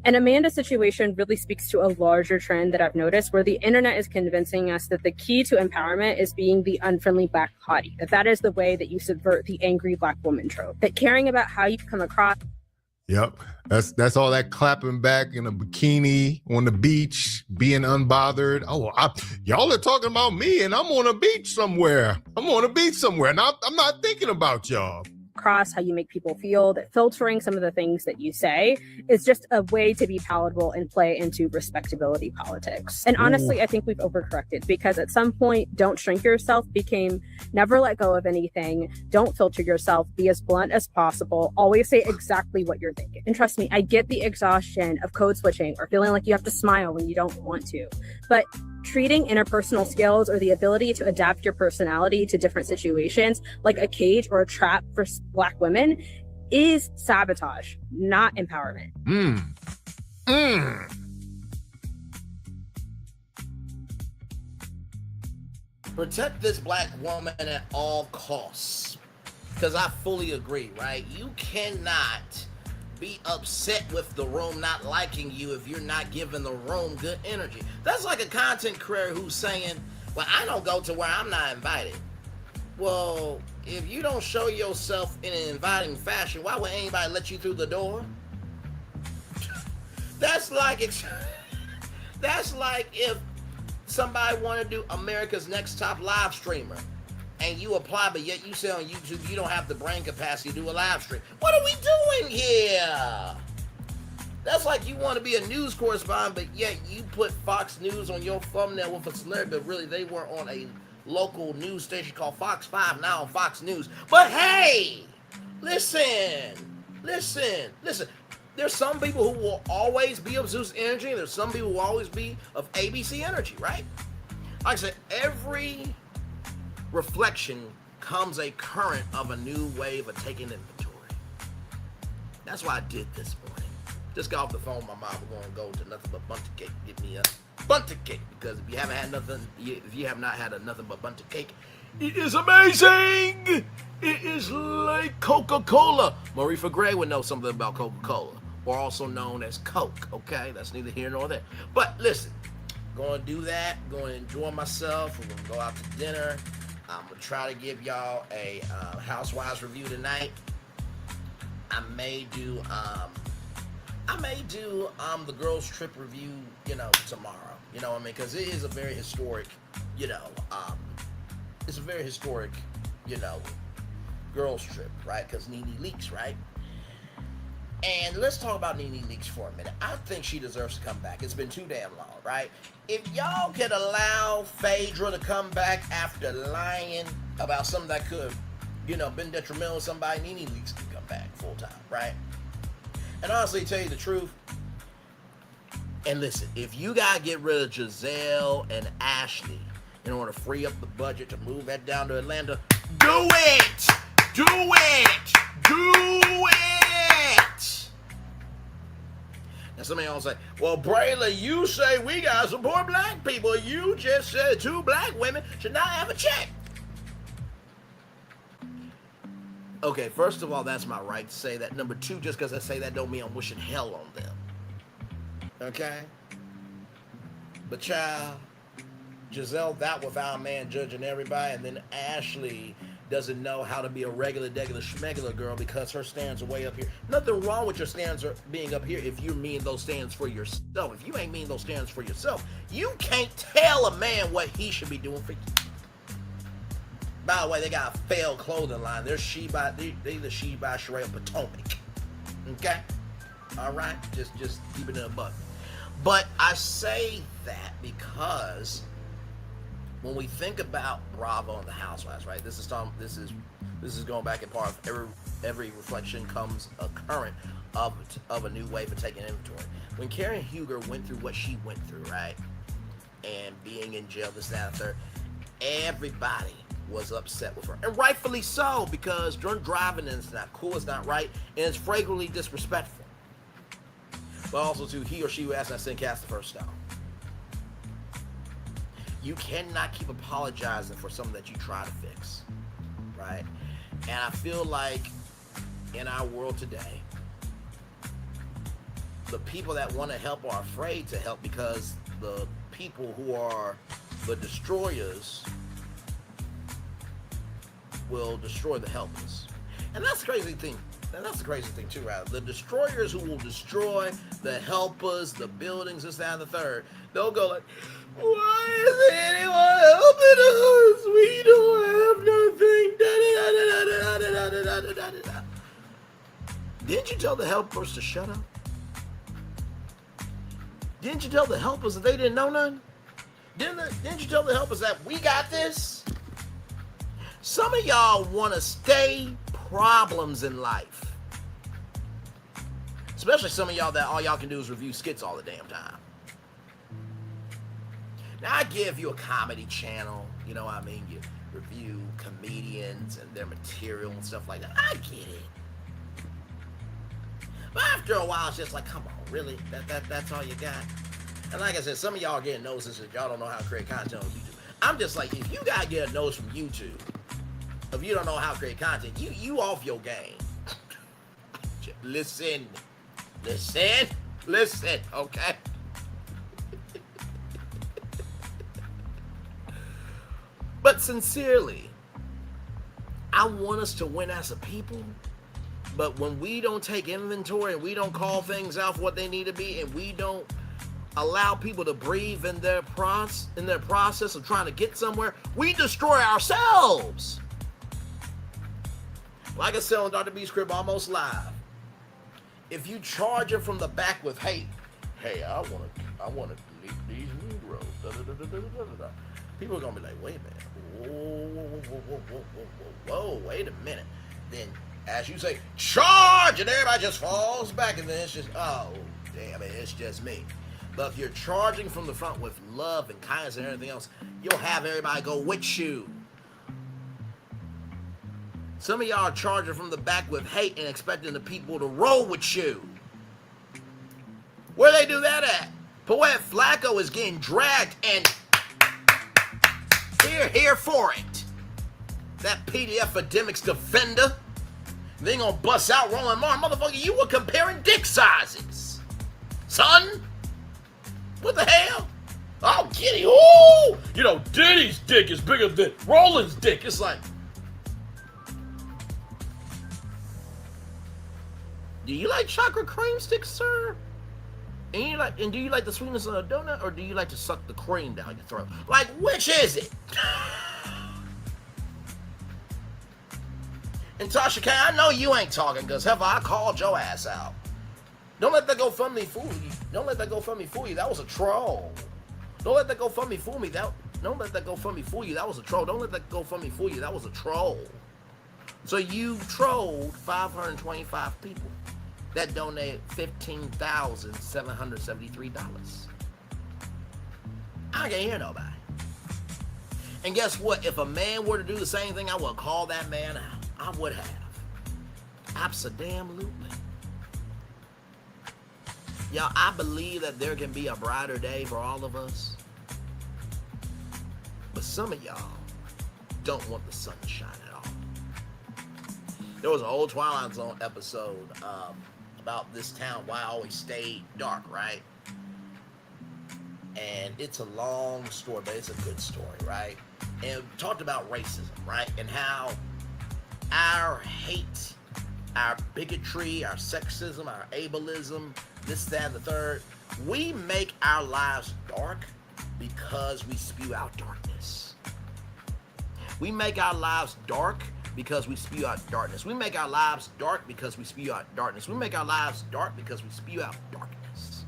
And Amanda's situation really speaks to a larger trend that I've noticed where the internet is convincing us that the key to empowerment is being the unfriendly Black hottie, that is the way that you subvert the angry Black woman trope, that caring about how you come across. Yep, that's all that clapping back in a bikini on the beach, being unbothered. Oh, y'all are talking about me and I'm on a beach somewhere. I'm not thinking about y'all. Across how you make people feel, that filtering some of the things that you say is just a way to be palatable and play into respectability politics. And honestly, I think we've overcorrected because at some point, don't shrink yourself became never let go of anything. Don't filter yourself. Be as blunt as possible. Always say exactly what you're thinking. And trust me, I get the exhaustion of code switching or feeling like you have to smile when you don't want to. But treating interpersonal skills or the ability to adapt your personality to different situations like a cage or a trap for Black women is sabotage, not empowerment. Protect this Black woman at all costs. Because I fully agree, right? You cannot be upset with the room not liking you if you're not giving the room good energy. That's like a content creator who's saying, well, I don't go to where I'm not invited. Well, if you don't show yourself in an inviting fashion, why would anybody let you through the door? That's like if somebody wanted to do America's Next Top live streamer and you apply, but yet you say on YouTube you don't have the brain capacity to do a live stream. What are we doing here? That's like you want to be a news correspondent, but yet you put Fox News on your thumbnail with a celebrity, but really they were on a local news station called Fox 5, now on Fox News. But hey, listen. There's some people who will always be of Zeus energy, and there's some people who will always be of ABC energy, right? Like I said, every reflection comes a current of a new wave of taking inventory. That's why I did this morning. Just got off the phone with my mom. We're gonna go to nothing but bunta cake. Get me a bunta cake, because if you have not had a nothing but bunta cake, it is amazing. It is like Coca-Cola. Marifa Gray would know something about Coca-Cola, or also known as Coke. Okay, that's neither here nor there. But listen, going to do that. Going to enjoy myself. We're going to go out to dinner. I'm going to try to give y'all a Housewives review tonight. I may do the girls trip review, tomorrow. You know what I mean? Because it is a very historic, it's a very historic, girls trip, right? Because Nene Leakes, right? And let's talk about Nene Leakes for a minute. I think she deserves to come back. It's been too damn long, right? If y'all could allow Phaedra to come back after lying about something that could, been detrimental to somebody, Nene Leakes can come back full time, right? And honestly, to tell you the truth, and listen, if you gotta get rid of Giselle and Ashley in order to free up the budget to move that down to Atlanta, do it! Do it! Do it! Now somebody else say, well, Braylon, you say we gotta support Black people. You just said 2 Black women should not have a check. Okay, first of all, that's my right to say that. Number 2, just because I say that don't mean I'm wishing hell on them. Okay? But child, Giselle, that without a man judging everybody, and then Ashley, doesn't know how to be a regular, schmegular girl because her stands are way up here. Nothing wrong with your stands being up here if you're meeting those stands for yourself. If you ain't meeting those stands for yourself, you can't tell a man what he should be doing for you. By the way, they got a failed clothing line. They're the She by Sherelle Potomac. Okay? All right? Just keep it in a buck. But I say that because when we think about Bravo and the Housewives, right? This is going back in part of every reflection comes a current of a new way for taking inventory. When Karen Huger went through what she went through, right? And being in jail, this, that, and third, everybody was upset with her. And rightfully so, because drunk driving is not cool, it's not right, and it's flagrantly disrespectful. But also to he or she who has not sinned cast the first stone. You cannot keep apologizing for something that you try to fix, right? And I feel like in our world today, the people that want to help are afraid to help because the people who are the destroyers will destroy the helpless. And that's the crazy thing. And that's the crazy thing too, right? The destroyers who will destroy the helpers, the buildings, this, that, and the third, they'll go like, why isn't anyone helping us? We don't have nothing. Didn't you tell the helpers to shut up? Didn't you tell the helpers that they didn't know nothing? Didn't you tell the helpers that we got this? Some of y'all want to stay problems in life. Especially some of y'all that all y'all can do is review skits all the damn time. Now, I give you a comedy channel, you know what I mean? You review comedians and their material and stuff like that. I get it. But after a while, it's just like, come on, really? That's all you got? And like I said, some of y'all are getting notices that y'all don't know how to create content on YouTube. I'm just like, if you gotta get a notice from YouTube, if you don't know how to create content, you off your game. Listen, okay? But sincerely, I want us to win as a people. But when we don't take inventory and we don't call things out for what they need to be, and we don't allow people to breathe in their process of trying to get somewhere, we destroy ourselves. Like I said on Dr. B's Crib Almost Live, if you charge it from the back with hate, hey, I want to delete these Negroes. People are gonna be like, wait a minute, whoa, wait a minute. Then, as you say, charge, and everybody just falls back, and then it's just, oh, damn it, it's just me. But if you're charging from the front with love and kindness and everything else, you'll have everybody go with you. Some of y'all are charging from the back with hate and expecting the people to roll with you. Where they do that at? Poet Flacco is getting dragged, and here for it. That PDF Academics defender. They gonna bust out Roland Martin. Motherfucker, you were comparing dick sizes. Son? What the hell? Oh, Kitty. Ooh! You know, Diddy's dick is bigger than Roland's dick. It's like, do you like chocolate cream sticks, sir? And do you like the sweetness of a donut, or do you like to suck the cream down your throat? Like, which is it? And Tasha K, I know you ain't talking, because hell, I called your ass out. Don't let that GoFundMe fool you. Don't let that GoFundMe fool you. That was a troll. Don't let that GoFundMe fool me. Don't let that GoFundMe fool you. That was a troll. Don't let that GoFundMe fool you. That was a troll. So you trolled 525 people that donated $15,773. I can't hear nobody. And guess what? If a man were to do the same thing, I would call that man out. I would have. Abso-damn-lutely. Y'all, I believe that there can be a brighter day for all of us. But some of y'all don't want the sun to shine at all. There was an old Twilight Zone episode about this town, why I always stayed dark, right? And it's a long story, but it's a good story, right? And it talked about racism, right? And how our hate, our bigotry, our sexism, our ableism, this, that, and the third, we make our lives dark because we spew out darkness. We make our lives dark because we spew out darkness. We make our lives dark because we spew out darkness. We make our lives dark because we spew out darkness.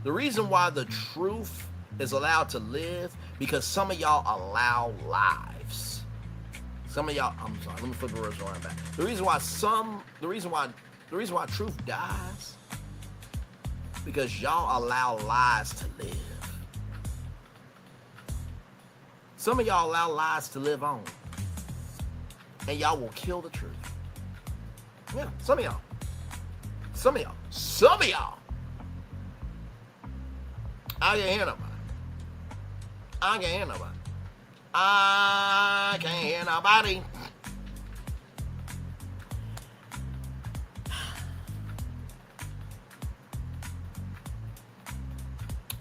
The reason why the truth is allowed to live, because some of y'all allow lives. Some of y'all, I'm sorry, let me flip the words around back. The reason why truth dies, because y'all allow lies to live. Some of y'all allow lies to live on, and y'all will kill the truth. Yeah, some of y'all. I can't hear nobody. I can't hear nobody.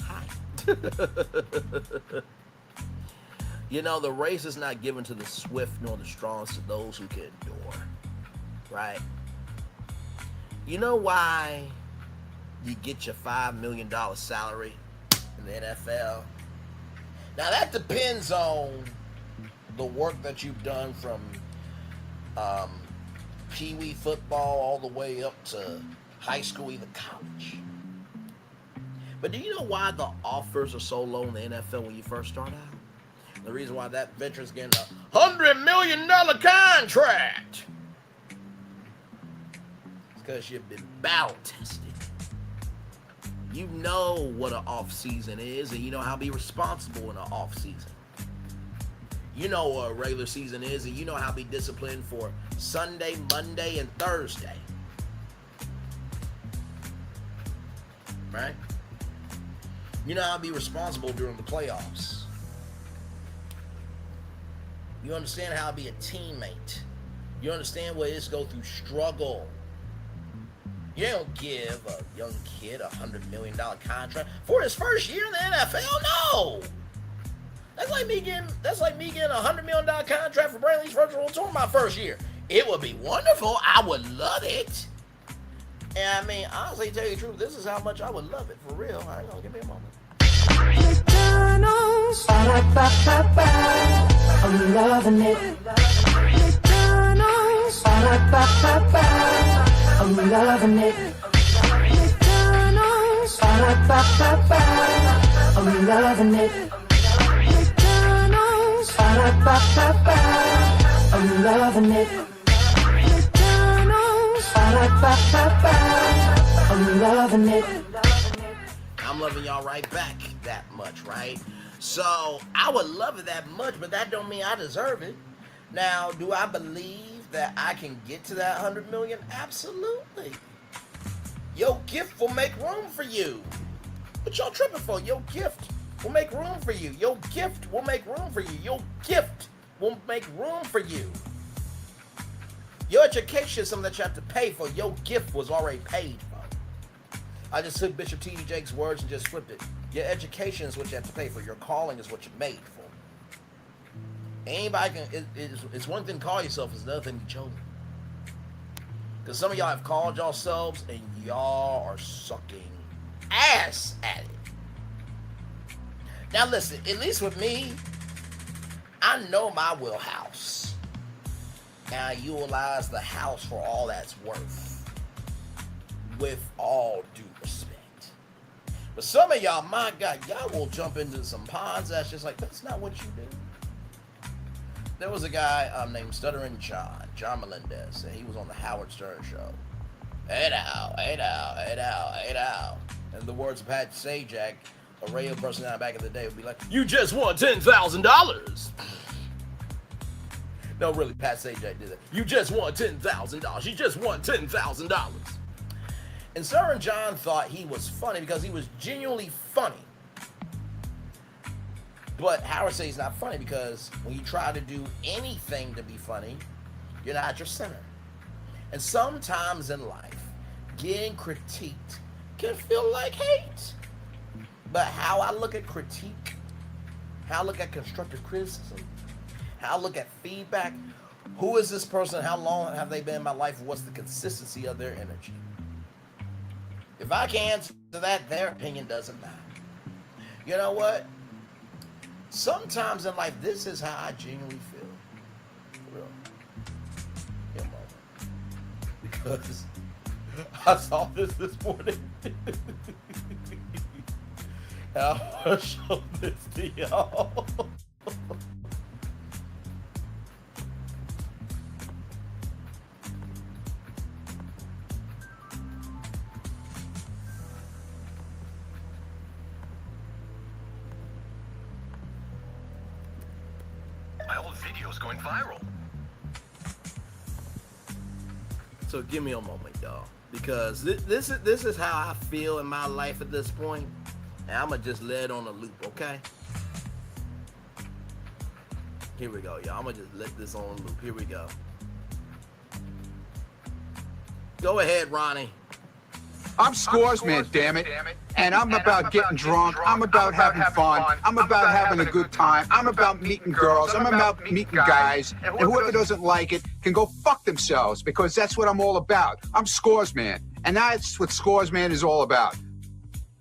Hi. You know, the race is not given to the swift nor the strong, to those who can endure. Right? You know why you get your $5 million salary in the NFL? Now that depends on the work that you've done from Pee Wee football all the way up to high school, even college. But do you know why the offers are so low in the NFL when you first start out? The reason why that veteran's getting a $100 million contract is because you've been battle tested. You know what an off season is, and you know how to be responsible in an off season. You know what a regular season is, and you know how to be disciplined for Sunday, Monday, and Thursday. Right? You know how to be responsible during the playoffs. You understand how to be a teammate. You understand what it is to go through struggle. You don't give a young kid a $100 million contract for his first year in the NFL. No, that's like me getting a $100 million contract for Brantley's virtual tour my first year. It would be wonderful. I would love it. And I mean, honestly, to tell you the truth, this is how much I would love it for real. All right, give me a moment. McDonald's, I'm loving it. McDonald's, I'm loving it. McDonald's, I'm loving it. McDonald's, I'm loving it. McDonald's, I'm loving it. I'm loving y'all right back that much, right? So I would love it that much, but that don't mean I deserve it. Now, do I believe that I can get to that $100 million? Absolutely. Your gift will make room for you. What y'all tripping for? Your gift will make room for you. Your gift will make room for you. Your gift will make room for you. Your education is something that you have to pay for. Your gift was already paid for. I just took Bishop T.D. Jakes' words and just flipped it. Your education is what you have to pay for. Your calling is what you're made for. Anybody can, it's one thing to call yourself, it's another thing to be chosen. Because some of y'all have called yourselves and y'all are sucking ass at it. Now listen, at least with me, I know my wheelhouse. And I utilize the house for all that's worth. With all due respect. But some of y'all, my God, y'all will jump into some ponds that's just like, that's not what you do. There was a guy named Stuttering John Melendez, and he was on the Howard Stern show. Hey now. And the words of Pat Sajak, a radio personality back in the day, would be like, you just won $10,000. No, really, Pat Sajak did that. You just won $10,000. You just won $10,000. And Sir John thought he was funny because he was genuinely funny. But Howard says he's not funny because when you try to do anything to be funny, you're not at your center. And sometimes in life, getting critiqued can feel like hate. But how I look at critique, how I look at constructive criticism, How I look at feedback. Who is this person? How long have they been in my life? What's the consistency of their energy? If I can't answer that, their opinion doesn't matter. You know what? Sometimes in life, this is how I genuinely feel. For real. Yeah, because I saw this morning. And I want to show this to y'all. My old video's going viral. So give me a moment, y'all, because this is how I feel in my life at this point, and I'm gonna just let it on a loop, okay? Here we go, y'all. I'm gonna just let this on a loop. Here we go. Go ahead, Ronnie. I'm Scores Man, damn it. And I'm about getting drunk. I'm about having fun. I'm about having a good time. I'm about meeting girls. I'm about meeting guys. And whoever doesn't like it can go fuck themselves, because that's what I'm all about. I'm Scores Man. And that's what Scores Man is all about.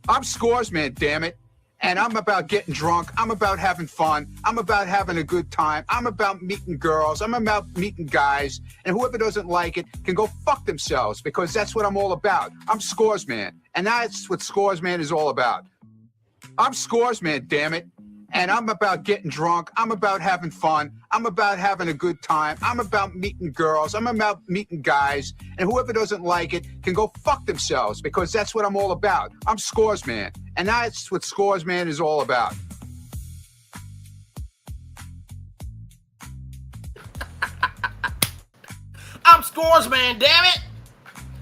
I'm Scores Man, damn it. And I'm about getting drunk. I'm about having fun. I'm about having a good time. I'm about meeting girls. I'm about meeting guys. And whoever doesn't like it can go fuck themselves, because that's what I'm all about. I'm Scores Man. And that's what Scores Man is all about. I'm Scores Man, damn it. And I'm about getting drunk. I'm about having fun. I'm about having a good time. I'm about meeting girls. I'm about meeting guys. And whoever doesn't like it can go fuck themselves, because that's what I'm all about. I'm Scores Man. And that's what Scores Man is all about. I'm Scores Man, damn it.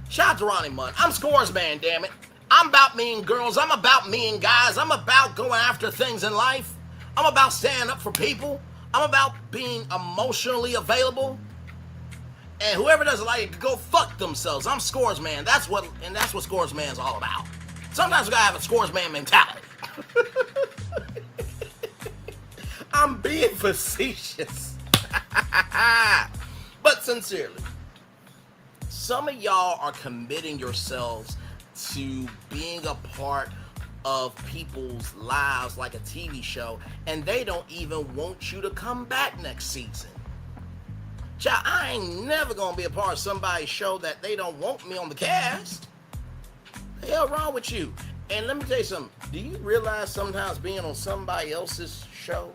Shout out to Ronnie Munn. I'm Scores Man, damn it. I'm about meeting girls. I'm about meeting guys. I'm about going after things in life. I'm about standing up for people. I'm about being emotionally available. And whoever doesn't like it can go fuck themselves. I'm Scores Man. That's what Scores Man's all about. Sometimes we gotta have a Scores Man mentality. I'm being facetious. But sincerely, some of y'all are committing yourselves to being a part of people's lives like a TV show, and they don't even want you to come back next season. Child, I ain't never gonna be a part of somebody's show that they don't want me on the cast. The hell wrong with you? And let me tell you something. Do you realize sometimes being on somebody else's show,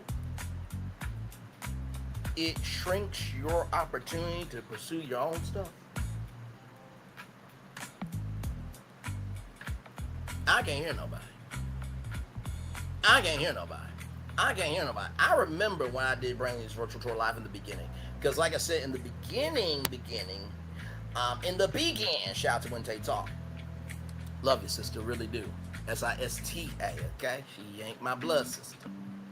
it shrinks your opportunity to pursue your own stuff? I can't hear nobody. I can't hear nobody. I remember when I did bring this virtual tour live in the beginning. Because like I said, in the beginning, shout out to Wente Talk. Love you, sister, really do. S-I-S-T-A, okay? She ain't my blood sister.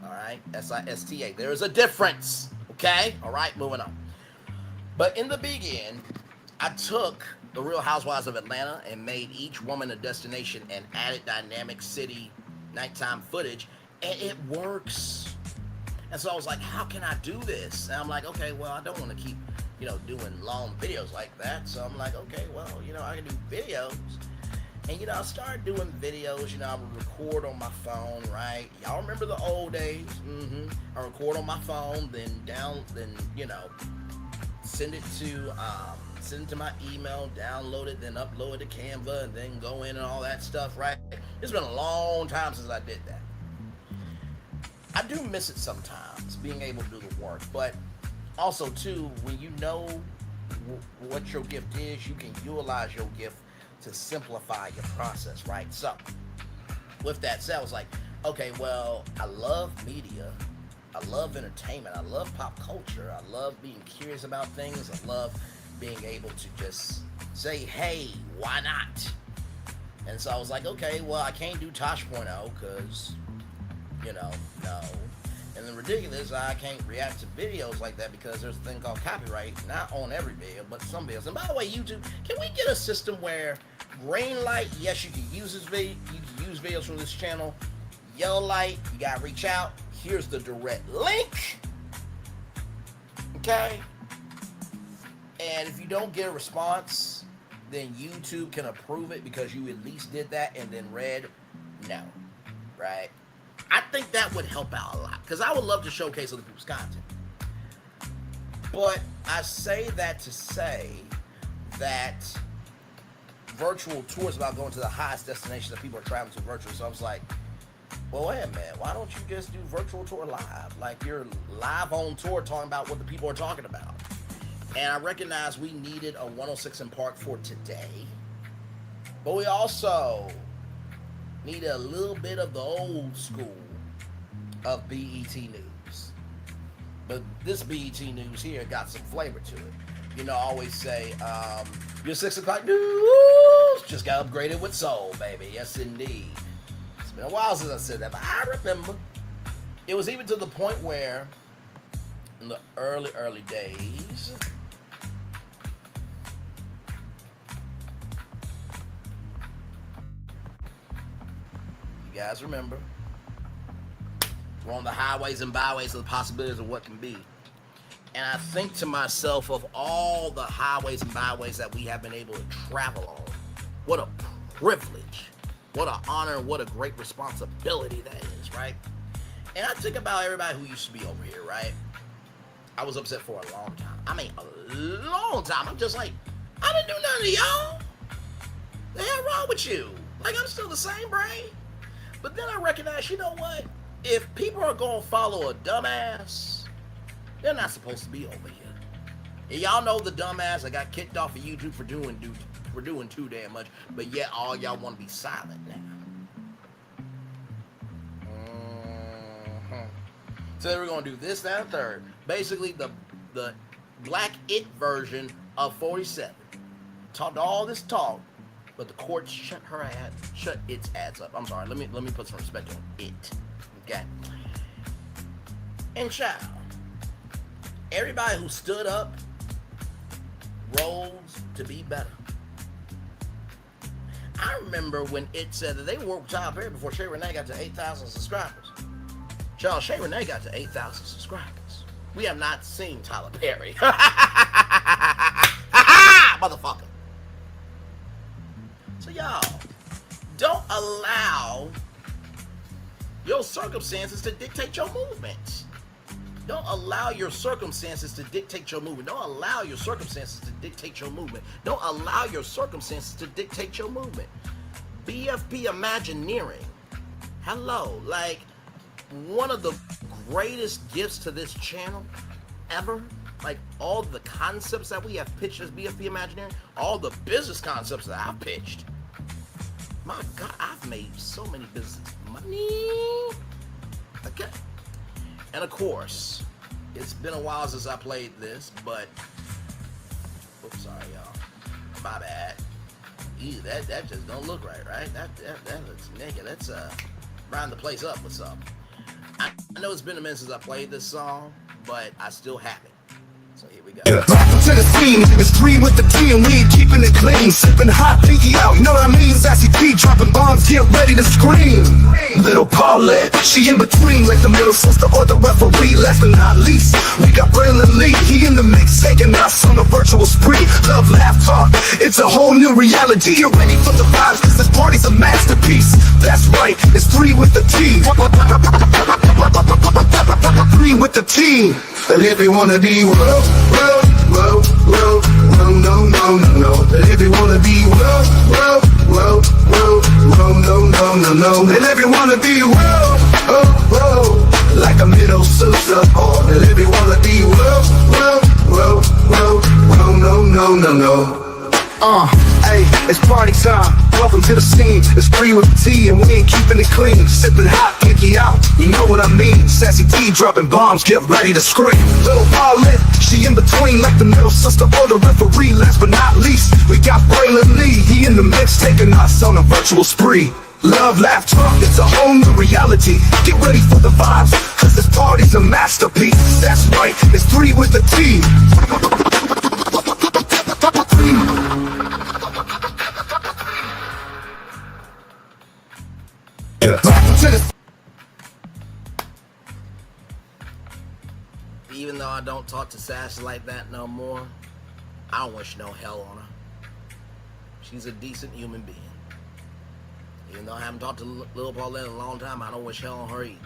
All right? S-I-S-T-A. There is a difference, okay? All right, moving on. But in the beginning, I took the Real Housewives of Atlanta and made each woman a destination and added dynamic city nighttime footage, and it works. And so I was like, how can I do this? And I'm like, okay, well, I don't want to keep, doing long videos like that. So I'm like, okay, well, I can do videos. And, I started doing videos, I would record on my phone, right? Y'all remember the old days? I record on my phone, then send it to my email, download it, then upload it to Canva, and then go in and all that stuff, right? It's been a long time since I did that. I do miss it sometimes, being able to do the work, but also, too, when you know what your gift is, you can utilize your gift to simplify your process, right? So, with that said, I was like, okay, well, I love media. I love entertainment. I love pop culture. I love being curious about things. I love being able to just say, hey, why not? And so I was like, okay, well, I can't do Tosh.0 because, no. And then ridiculous, I can't react to videos like that because there's a thing called copyright, not on every video, but some videos. And by the way, YouTube, can we get a system where green light, yes, you can use this video, you can use videos from this channel. Yellow light, you gotta reach out. Here's the direct link. Okay? And if you don't get a response, then YouTube can approve it because you at least did that and then read no. Right? I think that would help out a lot because I would love to showcase other people's content. But I say that to say that virtual tours about going to the highest destinations that people are traveling to virtually. So I was like, well, wait a minute. Why don't you just do virtual tour live? Like you're live on tour talking about what the people are talking about. And I recognize we needed a 106 in Park for today. But we also need a little bit of the old school of BET News. But this BET News here got some flavor to it. You know, I always say, your 6 o'clock news just got upgraded with soul, baby. Yes, indeed. It's been a while since I said that, but I remember. It was even to the point where, in the early days, you guys remember, we're on the highways and byways of the possibilities of what can be. And I think to myself, of all the highways and byways that we have been able to travel on, what a privilege, what an honor, what a great responsibility that is, right? And I think about everybody who used to be over here, right? I was upset for a long time. I mean, a long time. I'm just like, I didn't do nothing to y'all. The hell wrong with you? Like, I'm still the same brain. But then I recognize, you know what? If people are going to follow a dumbass, they're not supposed to be over here. And y'all know the dumbass that got kicked off of YouTube for doing too damn much, but yet all y'all want to be silent now. So we're going to do this, that, and third. Basically, the Black It version of 47. Talked all this talk, but the court shut its ass up. I'm sorry. Let me put some respect on it. Okay. And child, everybody who stood up rose to be better. I remember when it said that they worked with Tyler Perry before Shay Renee got to 8,000 subscribers. Child, Shay Renee got to 8,000 subscribers. We have not seen Tyler Perry. Motherfucker. So y'all, don't allow your circumstances to dictate your movements. Don't allow your circumstances to dictate your movement. Don't allow your circumstances to dictate your movement. Don't allow your circumstances to dictate your movement. BFP Imagineering. Hello. Like, one of the greatest gifts to this channel ever. Like, all the concepts that we have pitched as BFP Imagineering, all the business concepts that I've pitched. My God, I've made so many business money. Okay. And of course, it's been a while since I played this, but oops, sorry y'all. My bad. Ew, that just don't look right? That looks nigga. Let's round the place up with something. I know it's been a minute since I played this song, but I still have it. So here we go. Welcome to the scene, it's 3 with the T and we ain't keeping it clean. Sipping hot, pinky out, you know what I mean? Sassy P dropping bombs, get ready to scream. Little Paulette, she in between like the middle sister or the referee. Last but not least, we got Braylon Lee. He in the mix, taking us on a virtual spree. Love, laugh, talk, it's a whole new reality. Get ready for the vibes, cause this party's a masterpiece. That's right, it's 3 with the T. 3 with the T. And if you wanna be no. And if you wanna be no. And if you wanna be like a middle sister. And if you wanna be no. Hey, it's party time. Welcome to the scene. It's 3 with the T and we ain't keeping it clean. Sipping hot, pinky out, you know what I mean. Sassy T dropping bombs, get ready to scream. Little Paulette, she in between like the middle sister or the referee. Last but not least, we got Braylon Lee. He in the mix, taking us on a virtual spree. Love, laugh, talk, it's a whole new reality. Get ready for the vibes, cause this party's a masterpiece. That's right, it's 3 with the T. Even though I don't talk to Sassy like that no more, I don't wish no hell on her. She's a decent human being. Even though I haven't talked to Lil Paulette in a long time, I don't wish hell on her either.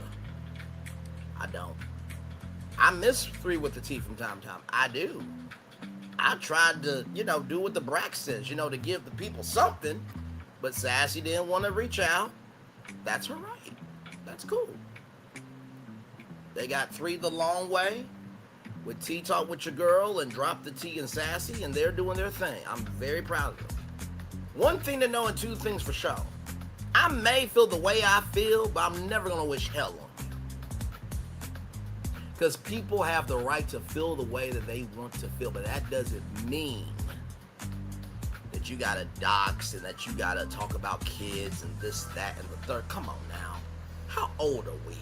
I don't. I miss 3 with the T from time to time. I do. I tried to, do what the Brack says, to give the people something, but Sassy didn't want to reach out. That's her right. That's cool. They got 3 the long way with T Talk with your girl and Drop the T and Sassy, and they're doing their thing. I'm very proud of them. One thing to know and 2 things for sure. I may feel the way I feel, but I'm never going to wish hell on you. Because people have the right to feel the way that they want to feel, but that doesn't mean that you got to dox and that you got to talk about kids and this, that, and the third. Come on now. How old are we?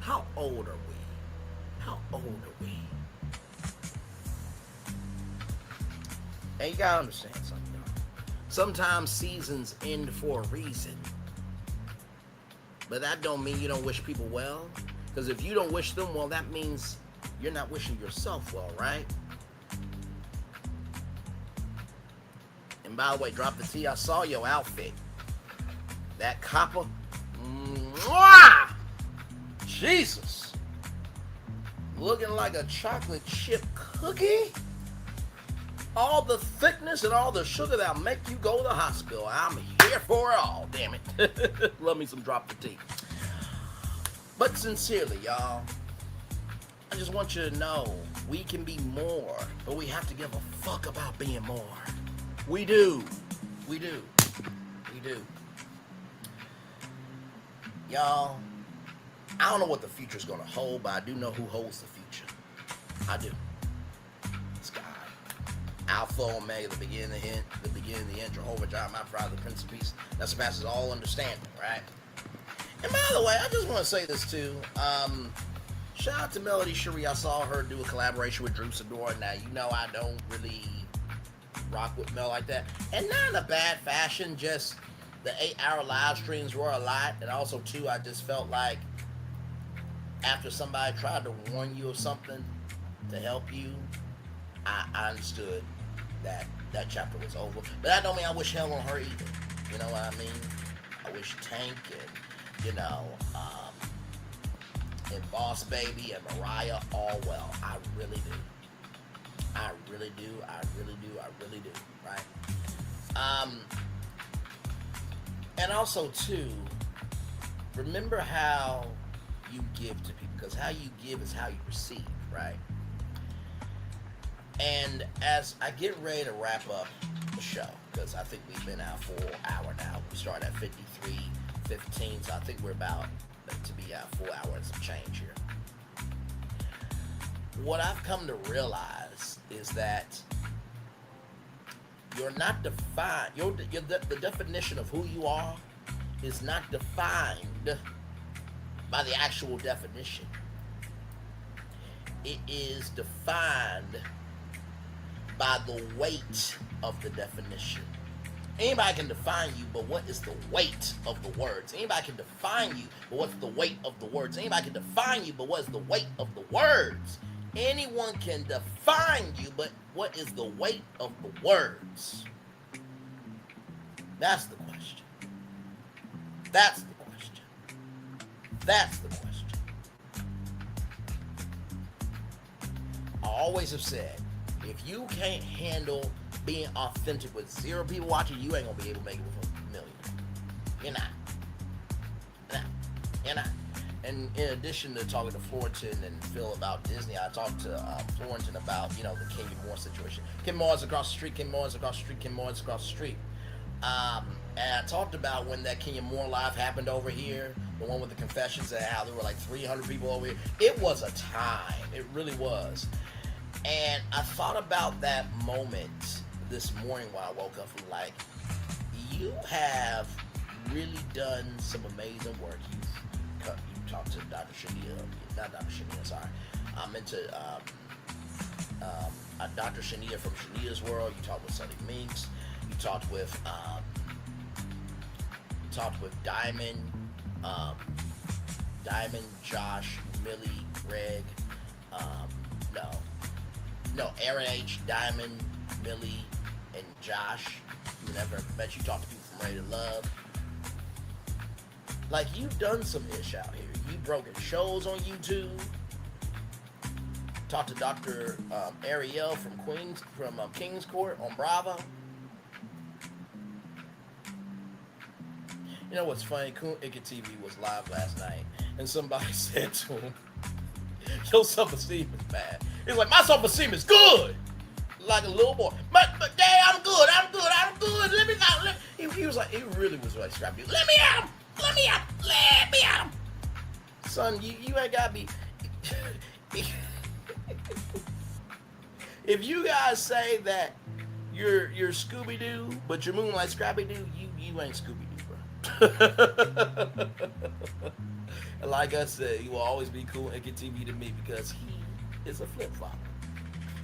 How old are we? How old are we? And you got to understand something. Sometimes seasons end for a reason. But that don't mean you don't wish people well. Because if you don't wish them well, that means you're not wishing yourself well, right? And by the way, Drop the T, I saw your outfit. That copper. Mwah! Jesus. Looking like a chocolate chip cookie. All the thickness and all the sugar that'll make you go to the hospital. I'm here for it all, damn it. Love me some Drop the T. But sincerely, y'all, I just want you to know we can be more, but we have to give a fuck about being more. We do. We do. We do. Y'all, I don't know what the future's gonna hold, but I do know who holds the future. I do. It's God. Alpha, Omega, the beginning, the end, Jehovah Jireh, my Father, the Prince of Peace, that surpasses all understanding, right? And by the way, I just want to say this too. Shout out to Melody Cherie. I saw her do a collaboration with Drew Sidora. Now, I don't really rock with Mel like that. And not in a bad fashion, just the 8-hour live streams were a lot. And also, too, I just felt like after somebody tried to warn you of something to help you, I understood that chapter was over. But that don't mean I wish hell on her either. You know what I mean? I wish Tank and Boss Baby and Mariah all well. I really do. I really do. I really do. I really do. Right? And also, too, remember how you give to people. Because how you give is how you receive, right? And as I get ready to wrap up the show, because I think we've been out for an hour now. We started at 53:15, so I think we're about to be at 4 hours of change here. What I've come to realize is that you're not defined. The definition of who you are is not defined by the actual definition. It is defined by the weight of the definition. Anybody can define you, but what is the weight of the words? Anybody can define you, but what's the weight of the words? Anybody can define you, but what is the weight of the words? Anyone can define you, but what is the weight of the words? That's the question. That's the question. That's the question. I always have said, if you can't handle being authentic with 0 people watching, you ain't gonna be able to make it with a million. You're not. You're not. And in addition to talking to Florentin and Phil about Disney, I talked to Florentin about, the Kenya Moore situation. Kim Moore's across the street, Kim Moore's across the street, Kim Moore's across the street. And I talked about when that Kenya Moore live happened over here, the one with the confessions, and how there were like 300 people over here. It was a time. It really was. And I thought about that moment this morning when I woke up and like, you have really done some amazing work. You talked to Dr. Shania, not Dr. Shania, sorry. I'm into Dr. Shania from Shania's World. You talked with Sonny Minks. You talked with Diamond. Diamond, Josh, Millie, Greg, Aaron H, Diamond, Millie, and Josh. You never bet you talk to people from Ready to Love. Like, you've done some ish out here. You've broken shows on YouTube. Talked to Dr. Ariel from King's Court on Bravo. You know what's funny? Coon Icket TV was live last night, and somebody said to him, your self-esteem is bad. He's like, my self-esteem is good. Like a little boy. But Dad, I'm good. Let me out. He was like, he really was like, scrappy. Let me at him. Son, you ain't gotta be. If you guys say that you're Scooby-Doo, but you're moving like Scrappy-Doo, you ain't Scooby-Doo, bro. And like I said, you will always be Cool and get TV to me because he is a flip-flopper.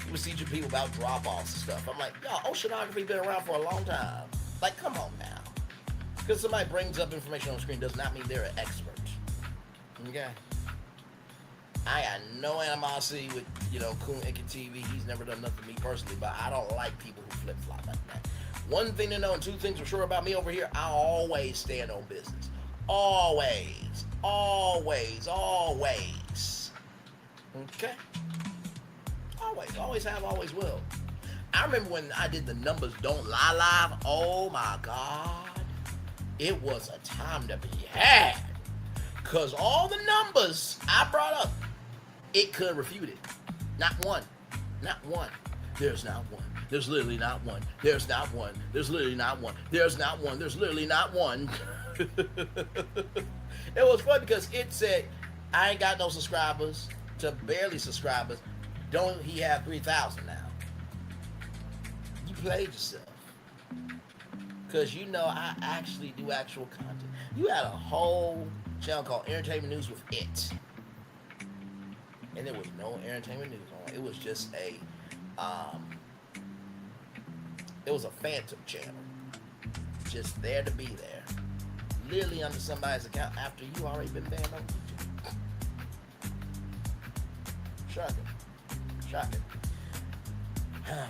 You was teaching people about drop-offs and stuff. I'm like, y'all, oceanography been around for a long time. Like, come on now. Because somebody brings up information on the screen does not mean they're an expert. Okay? I got no animosity with, Coon Icket TV. He's never done nothing to me personally, but I don't like people who flip-flop like that. One thing to know and two things for sure about me over here, I always stand on business. Always. Okay? Always have, always will. I remember when I did the Numbers Don't Lie live. Oh my God. It was a time to be had. Because all the numbers I brought up, it could refute it. Not one. There's not one. There's literally not one. There's not one. There's literally not one. There's not one. There's literally not one. It was fun because it said, I ain't got no subscribers to barely subscribers. Don't he have 3,000 now? You played yourself. Because I actually do actual content. You had a whole channel called Entertainment News with it. And there was no entertainment news on it. It was just a phantom channel. Just there to be there. Literally under somebody's account after you already been banned on YouTube. Shocking.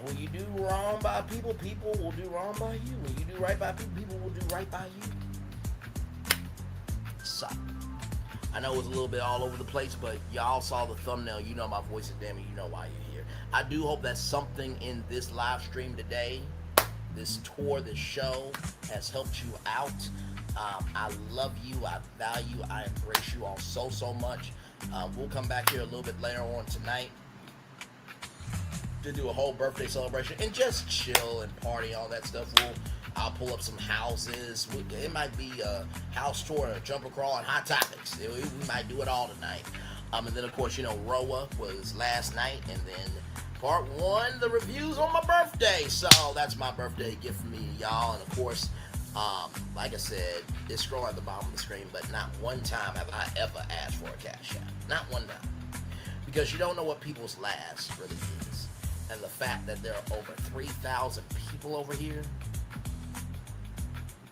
When you do wrong by people, people will do wrong by you. When you do right by people, people will do right by you. So, I know it was a little bit all over the place, but y'all saw the thumbnail. You know my voice is damn it. You know why you're here. I do hope that something in this live stream today, this tour, this show, has helped you out. I love you. I value. I embrace you all so much. We'll come back here a little bit later on tonight to do a whole birthday celebration and just chill and party, all that stuff. I'll pull up some houses. It might be a house tour, a jumper crawl, and Hot Topics. We might do it all tonight. And then, of course, Roa was last night. And then part one, the reviews on my birthday. So that's my birthday gift for me, y'all. And, of course, like I said, it's scrolling at the bottom of the screen, but not one time have I ever asked for a cash app. Not one time. Because you don't know what people's last really is. And the fact that there are over 3,000 people over here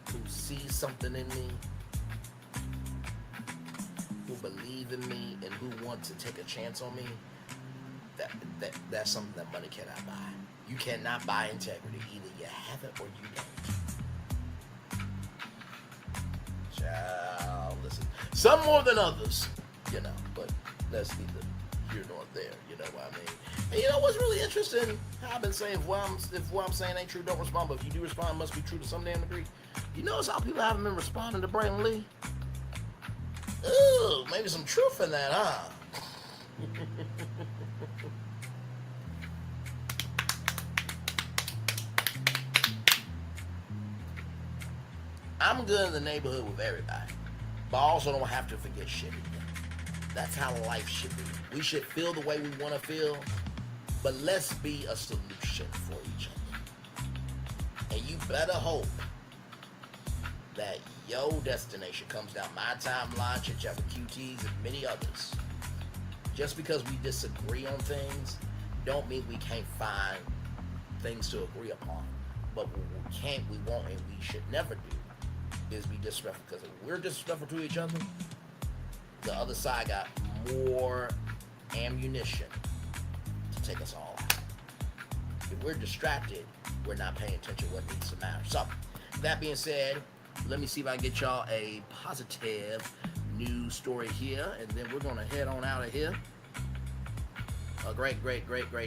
who see something in me, who believe in me, and who want to take a chance on me, that's something that money cannot buy. You cannot buy integrity. Either you have it or you don't. Child, listen. Some more than others, but that's neither here nor there, you know what I mean? And you know what's really interesting? I've been saying if what I'm saying ain't true, don't respond, but if you do respond, it must be true to some damn degree. You notice how people haven't been responding to Brandon Lee? Ooh, maybe some truth in that, huh? I'm good in the neighborhood with everybody, but I also don't have to forget shit again. That's how life should be. We should feel the way we want to feel, but let's be a solution for each other. And you better hope that your destination comes down my timeline, Chit Chat with QTs, and many others. Just because we disagree on things, don't mean we can't find things to agree upon. But what we can't, we won't, and we should never do is be disrespectful. Because if we're disrespectful to each other, the other side got more ammunition to take us all out. If we're distracted, we're not paying attention to what needs to matter. So, that being said, let me see if I can get y'all a positive news story here, and then we're going to head on out of here. A great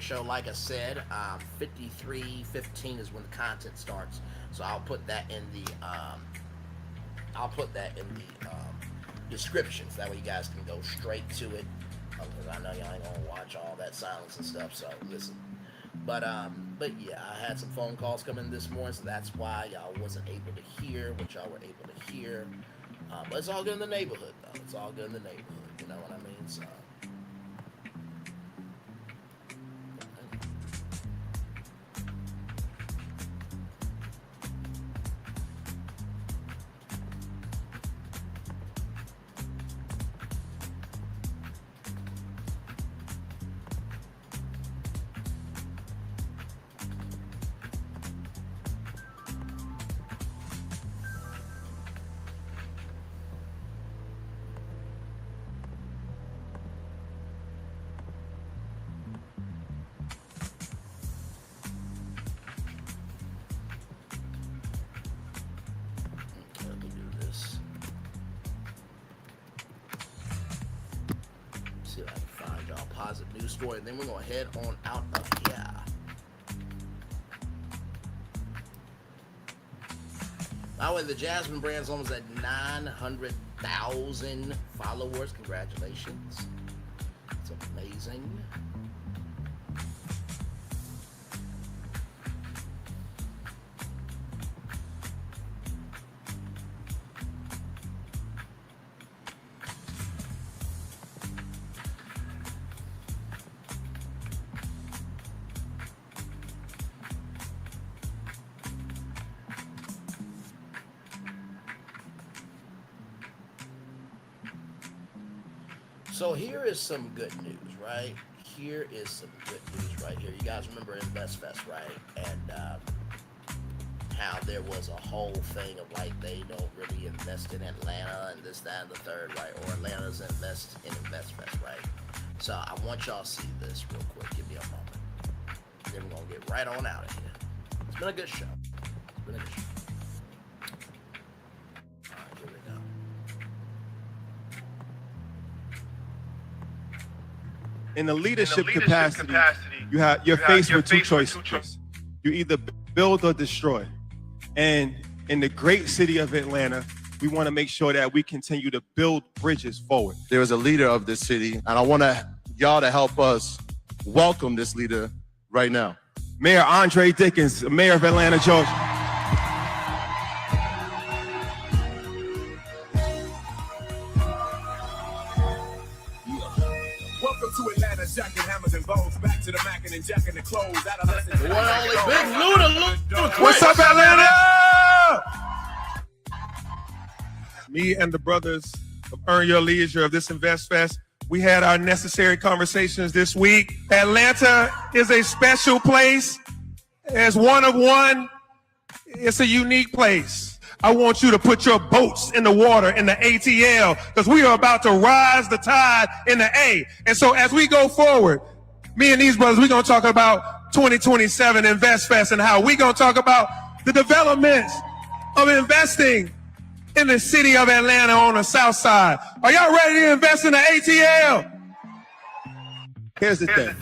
show. Like I said, 53:15 is when the content starts. So I'll put that in the descriptions. That way you guys can go straight to it. Because I know y'all ain't gonna watch all that silence and stuff. So listen. But yeah, I had some phone calls coming this morning, so that's why y'all wasn't able to hear what y'all were able to hear. But it's all good in the neighborhood, though. It's all good in the neighborhood. You know what I mean? So. See if I can find y'all a positive news story, and then we're gonna head on out of here. By the way, the Jasmine brand's almost at 900,000 followers. Congratulations. It's amazing. So here is some good news, right? Here is some good news right here. You guys remember InvestFest, right? And how there was a whole thing of like they don't really invest in Atlanta and this, that, and the third, right? Or Atlanta's invest in InvestFest, right? So I want y'all to see this real quick. Give me a moment. Then we're gonna get right on out of here. It's been a good show. It's been a good show. All right, here we go. In the leadership capacity, you're faced with two choices. You either build or destroy. And in the great city of Atlanta, we want to make sure that we continue to build bridges forward. There is a leader of this city, and I want y'all to help us welcome this leader right now. Mayor Andre Dickens, Mayor of Atlanta, Georgia. Welcome to Atlanta, jacking hammers and bows, back to the Mackin' and jacking the clothes. Adolescent. The one only Big Luda. What's up, Atlanta? Me and the brothers of Earn Your Leisure of this InvestFest, we had our necessary conversations this week. Atlanta is a special place. It's one of one. It's a unique place. I want you to put your boats in the water in the ATL because we are about to rise the tide in the A. And so as we go forward, me and these brothers, we're going to talk about 2027 InvestFest and how we're going to talk about the developments of investing in the city of Atlanta on the south side. Are y'all ready to invest in the ATL? Here's the thing.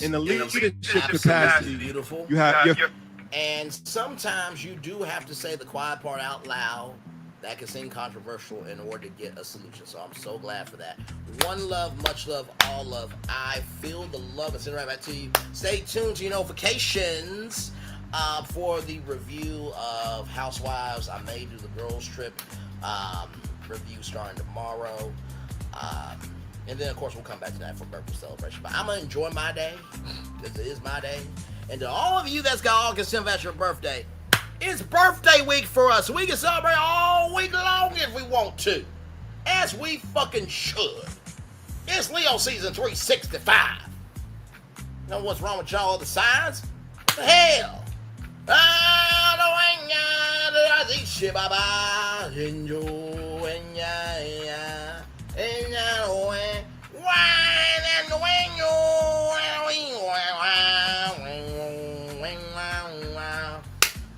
In the leadership capacity, beautiful. You have your... And sometimes you do have to say the quiet part out loud. That can seem controversial in order to get a solution. So I'm so glad for that. One love, much love, all love. I feel the love. It's right back to you. Stay tuned to your notifications for the review of Housewives. I may do the girls trip review starting tomorrow. And then, of course, we'll come back to that for birthday celebration. But I'm going to enjoy my day because it is my day. And to all of you that's got August 10th as your birthday, it's birthday week for us. We can celebrate all week long if we want to. As we fucking should. It's Leo season 365. You know what's wrong with y'all other signs? The hell.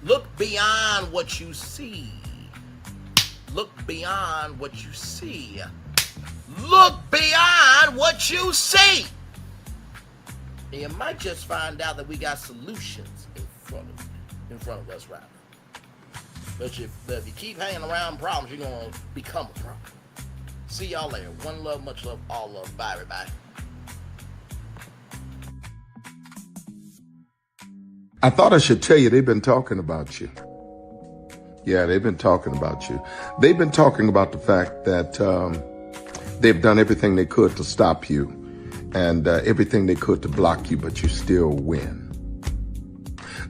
Look beyond what you see. Look beyond what you see. Look beyond what you see. And you might just find out that we got solutions in front of us right now. But if you keep hanging around problems, you're going to become a problem. See y'all later. One love, much love, all love. Bye, everybody. I thought I should tell you they've been talking about you. Yeah, they've been talking about you. They've been talking about the fact that they've done everything they could to stop you and everything they could to block you, but you still win.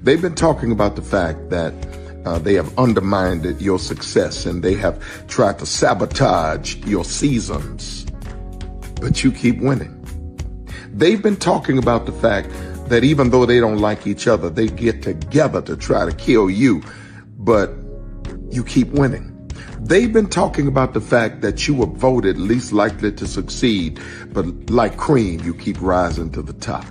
They've been talking about the fact that they have undermined your success and they have tried to sabotage your seasons, but you keep winning. They've been talking about the fact that even though they don't like each other, they get together to try to kill you, but you keep winning. They've been talking about the fact that you were voted least likely to succeed, but like cream, you keep rising to the top.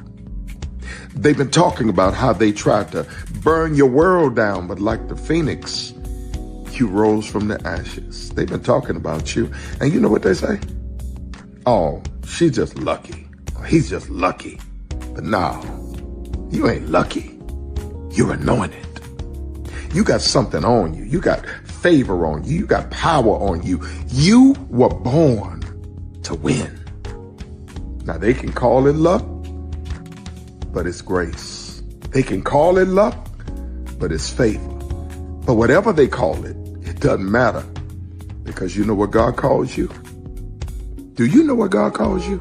They've been talking about how they tried to burn your world down, but like the phoenix, you rose from the ashes. They've been talking about you, and you know what they say? Oh, she's just lucky. He's just lucky. But no, you ain't lucky. You're anointed. You got something on you. You got favor on you. You got power on you. You were born to win. Now they can call it luck, but it's grace. They can call it luck, but it's favor. But whatever they call it, it doesn't matter, because you know what God calls you? Do you know what God calls you?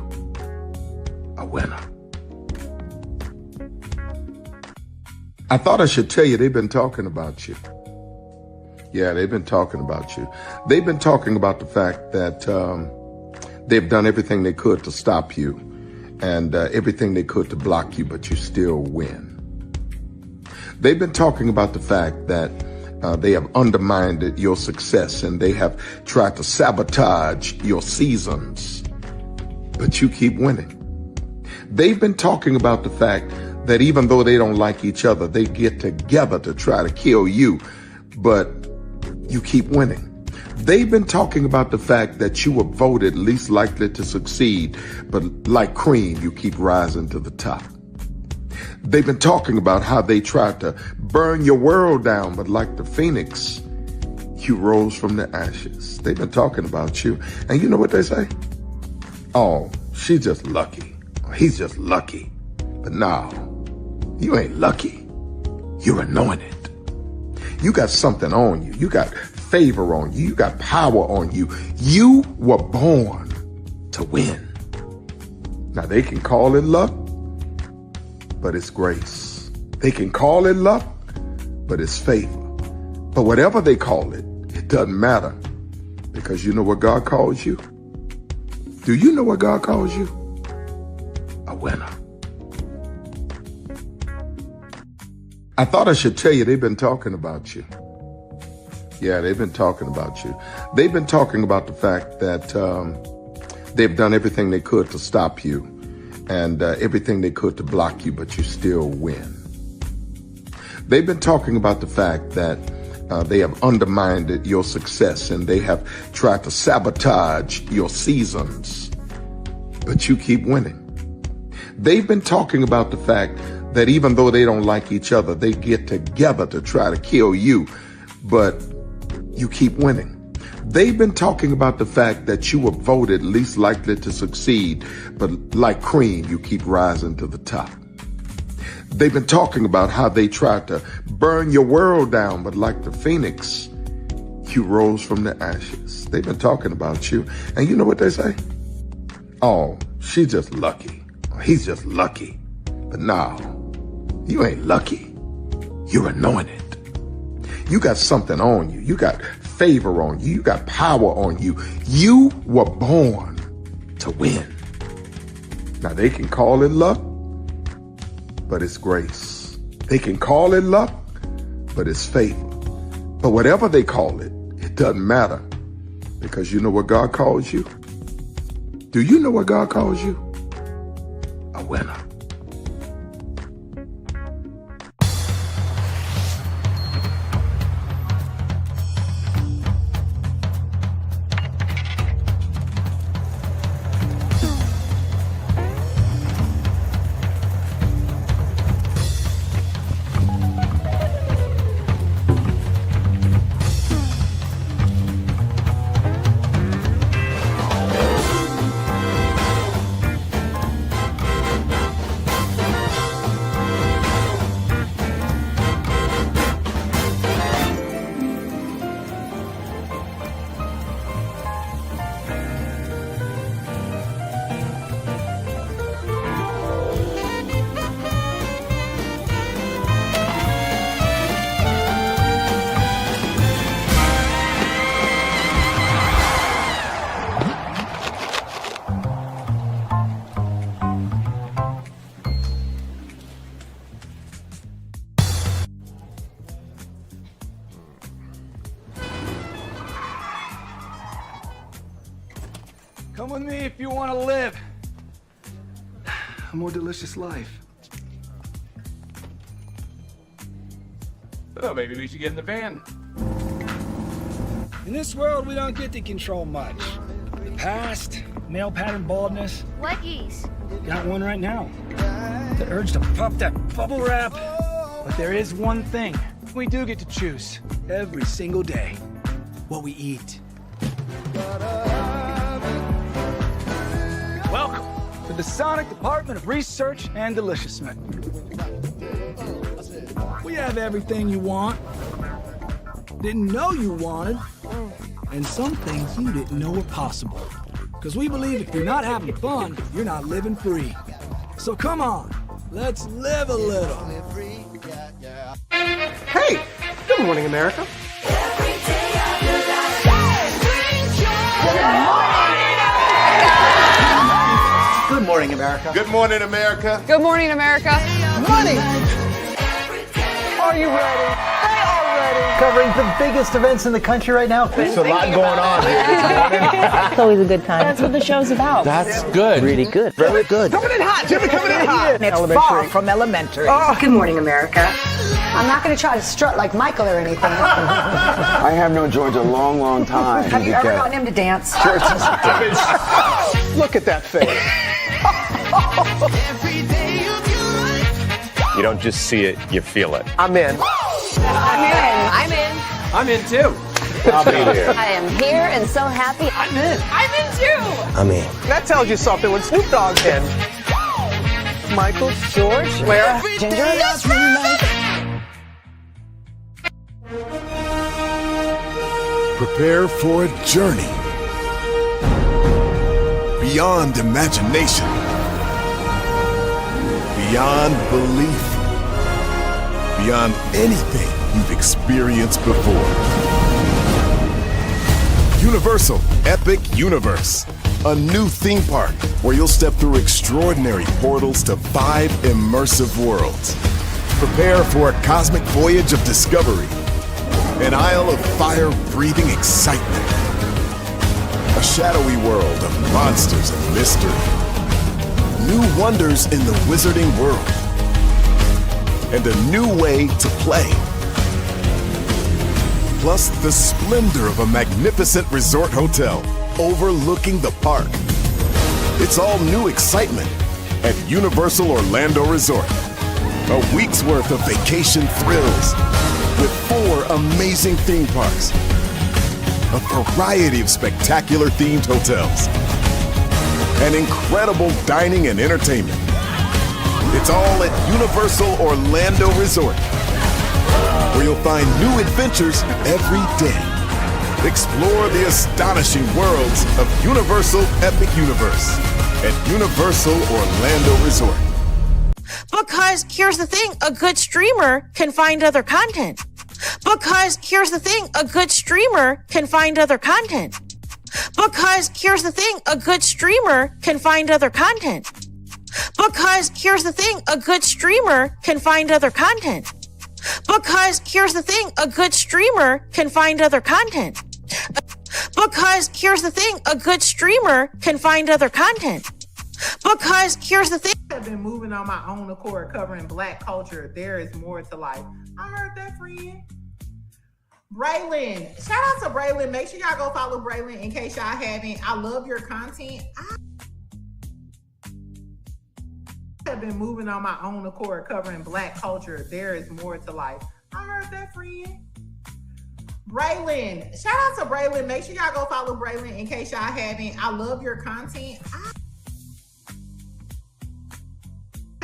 A winner. I thought I should tell you they've been talking about you. Yeah, they've been talking about you. They've been talking about the fact that they've done everything they could to stop you and everything they could to block you, but you still win. They've been talking about the fact that they have undermined your success and they have tried to sabotage your seasons, but you keep winning. They've been talking about the fact that even though they don't like each other, they get together to try to kill you, but you keep winning. They've been talking about the fact that you were voted least likely to succeed, but like cream, you keep rising to the top. They've been talking about how they tried to burn your world down, but like the phoenix, you rose from the ashes. They've been talking about you, and you know what they say? Oh, she's just lucky. He's just lucky. But no, you ain't lucky. You're anointed. You got something on you. You got favor on you. You got power on you. You were born to win. Now they can call it luck, but it's grace. They can call it luck, but it's favor. But whatever they call it, it doesn't matter, because you know what God calls you? Do you know what God calls you? A winner. I thought I should tell you they've been talking about you. Yeah, they've been talking about you. They've been talking about the fact that they've done everything they could to stop you and everything they could to block you, but you still win. They've been talking about the fact that they have undermined your success and they have tried to sabotage your seasons, but you keep winning. They've been talking about the fact that even though they don't like each other, they get together to try to kill you, but you keep winning. They've been talking about the fact that you were voted least likely to succeed, but like cream, you keep rising to the top. They've been talking about how they tried to burn your world down, but like the phoenix, you rose from the ashes. They've been talking about you, and you know what they say? Oh, she's just lucky. He's just lucky. But no, you ain't lucky. You're anointed. You got something on you. You got favor on you. You got power on you. You were born to win. Now they can call it luck, but it's grace. They can call it luck, but it's favor. But whatever they call it, it doesn't matter, because you know what God calls you? Do you know what God calls you? a winner. Come with me if you want to live A more delicious life. Oh, maybe we should get in the van. In this world, we don't get to control much. The past, male pattern baldness. Leggies. Got one right now. The urge to puff that bubble wrap. But there is one thing we do get to choose every single day. What we eat. Welcome to the Sonic Department of Research and Deliciousment. We have everything you want, didn't know you wanted, and some things you didn't know were possible. Because we believe if you're not having fun, you're not living free. So come on, let's live a little. Hey, good morning, America. Good morning, America. Good morning, America. Good morning, America. Money. Are you ready? They are ready. Covering the biggest events in the country right now. There's a lot going on here this morning. It's always a good time. That's what the show's about. That's good. Really good. Very good. Coming in hot, Jimmy, coming in hot. It's far from elementary. Good morning, America. I'm not going to try to strut like Michael or anything. I have known George a long, long time. Have you ever gotten him to dance? Look at that face. You don't just see it, you feel it. I'm in. I'm in. I'm in too. I'll be there. I am here and so happy. I'm in. I'm in too. I'm in. That tells you something when Snoop Dogg's in. Michael, George, Lara, Ginger. Prepare for a journey beyond imagination, beyond belief, beyond anything you've experienced before. Universal Epic Universe, a new theme park where you'll step through extraordinary portals to 5 immersive worlds. Prepare for a cosmic voyage of discovery, an isle of fire-breathing excitement, a shadowy world of monsters and mystery, new wonders in the wizarding world, and a new way to play. Plus the splendor of a magnificent resort hotel overlooking the park. It's all new excitement at Universal Orlando Resort. A week's worth of vacation thrills with 4 amazing theme parks, a variety of spectacular themed hotels, and incredible dining and entertainment. It's all at Universal Orlando Resort, where you'll find new adventures every day. Explore the astonishing worlds of Universal Epic Universe at Universal Orlando Resort. Because here's the thing, a good streamer can find other content. Because here's the thing, a good streamer can find other content. Because here's the thing, a good streamer can find other content. Because here's the thing, a good streamer can find other content. Because here's the thing, a good streamer can find other content. Because here's the thing, a good streamer can find other content. Because here's the thing. I've been moving on my own accord, covering Black culture. There is more to life. I heard that, friend. Braylon. Shout out to Braylon. Make sure y'all go follow Braylon in case y'all haven't. I love your content. I have been moving on my own accord, covering Black culture. There is more to life. I heard that, friend. Braylon. Shout out to Braylon. Make sure y'all go follow Braylon in case y'all haven't. I love your content. I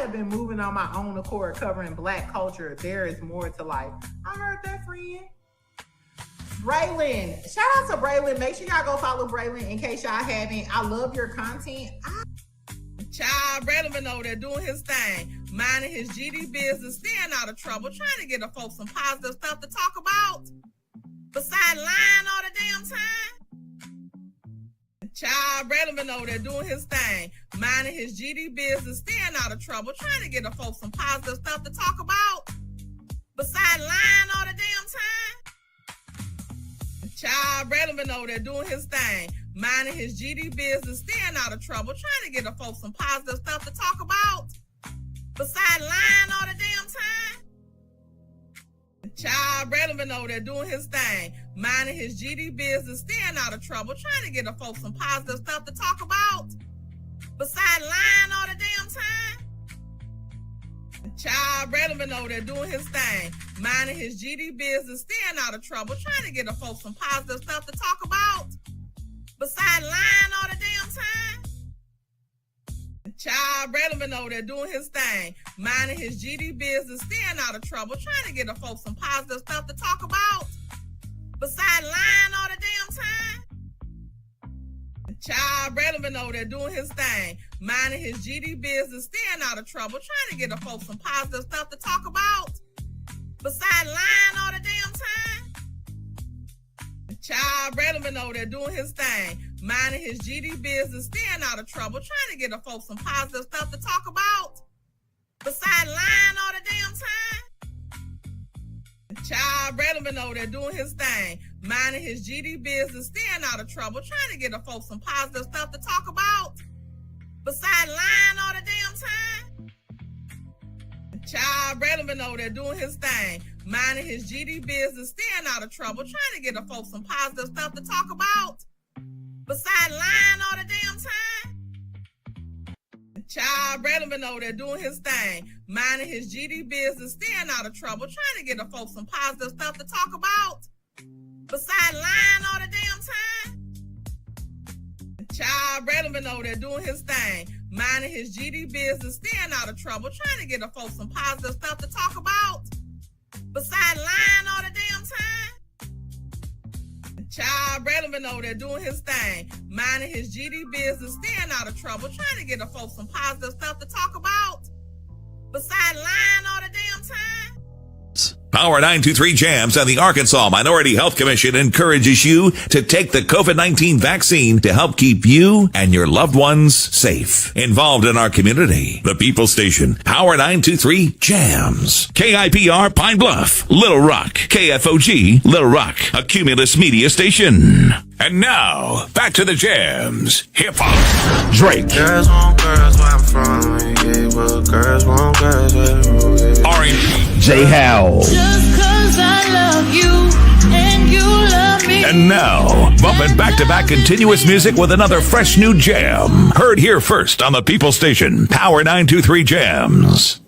have been moving on my own accord, covering Black culture. There is more to life. I heard that, friend. Braylon. Shout out to Braylon. Make sure y'all go follow Braylon in case y'all haven't. I love your content. Child, Braylon been over there doing his thing, minding his GD business, staying out of trouble, trying to get the folks some positive stuff to talk about. Besides lying all the damn time. Child, Braylon been over there doing his thing, minding his GD business, staying out of trouble, trying to get the folks some positive stuff to talk about. Besides lying all the damn time. Child, Braylon been over there doing his thing, minding his GD business, staying out of trouble, trying to get the folks some positive stuff to talk about. Besides lying all the damn time. Child, Braylon been over there doing his thing, minding his GD business, staying out of trouble, trying to get the folks some positive stuff to talk about. Besides lying all the damn time. Child, Braylon been over there doing his thing, minding his GD business, staying out of trouble, trying to get the folks some positive stuff to talk about. Besides lying all the damn time. Child, Braylon been over there doing his thing, minding his GD business, staying out of trouble, trying to get the folks some positive stuff to talk about. Besides lying all the damn time. Child, Braylon been over there doing his thing, minding his GD business, staying out of trouble, trying to get the folks some positive stuff to talk about. Besides lying all the damn time. Child, Braylon been over there doing his thing, minding his GD business, staying out of trouble, trying to get the folks some positive stuff to talk about. Besides lying all the damn time. Child, Braylon been over there doing his thing, minding his GD business, staying out of trouble, trying to get the folks some positive stuff to talk about. Besides lying all the damn time. Child, Braylon been over there doing his thing, minding his GD business, staying out of trouble, trying to get the folks some positive stuff to talk about. Besides lying all the damn time. Child, Braylon been over there doing his thing, minding his GD business, staying out of trouble, trying to get the folks some positive stuff to talk about. Besides lying all the damn time. Child, Braylon been over there doing his thing, minding his GD business, staying out of trouble, trying to get the folks some positive stuff to talk about. Besides lying all the damn time. Child, Braylon been over there doing his thing, minding his GD business, staying out of trouble, trying to get the folks some positive stuff to talk about. Besides lying all the damn time. Power 923 Jams and the Arkansas Minority Health Commission encourages you to take the COVID-19 vaccine to help keep you and your loved ones safe. Involved in our community, the People Station, Power 923 Jams. KIPR Pine Bluff, Little Rock, KFOG, Little Rock, a Cumulus media station. And now, back to the jams. Hip-hop. Drake. Girls want girls where I'm from. Yeah, well, girls want girls where I'm from. R&B. J. Howell. Just 'cause I love you and you love me. And now, bumping back-to-back continuous music with another fresh new jam. Heard here first on the People Station, Power 923 Jams.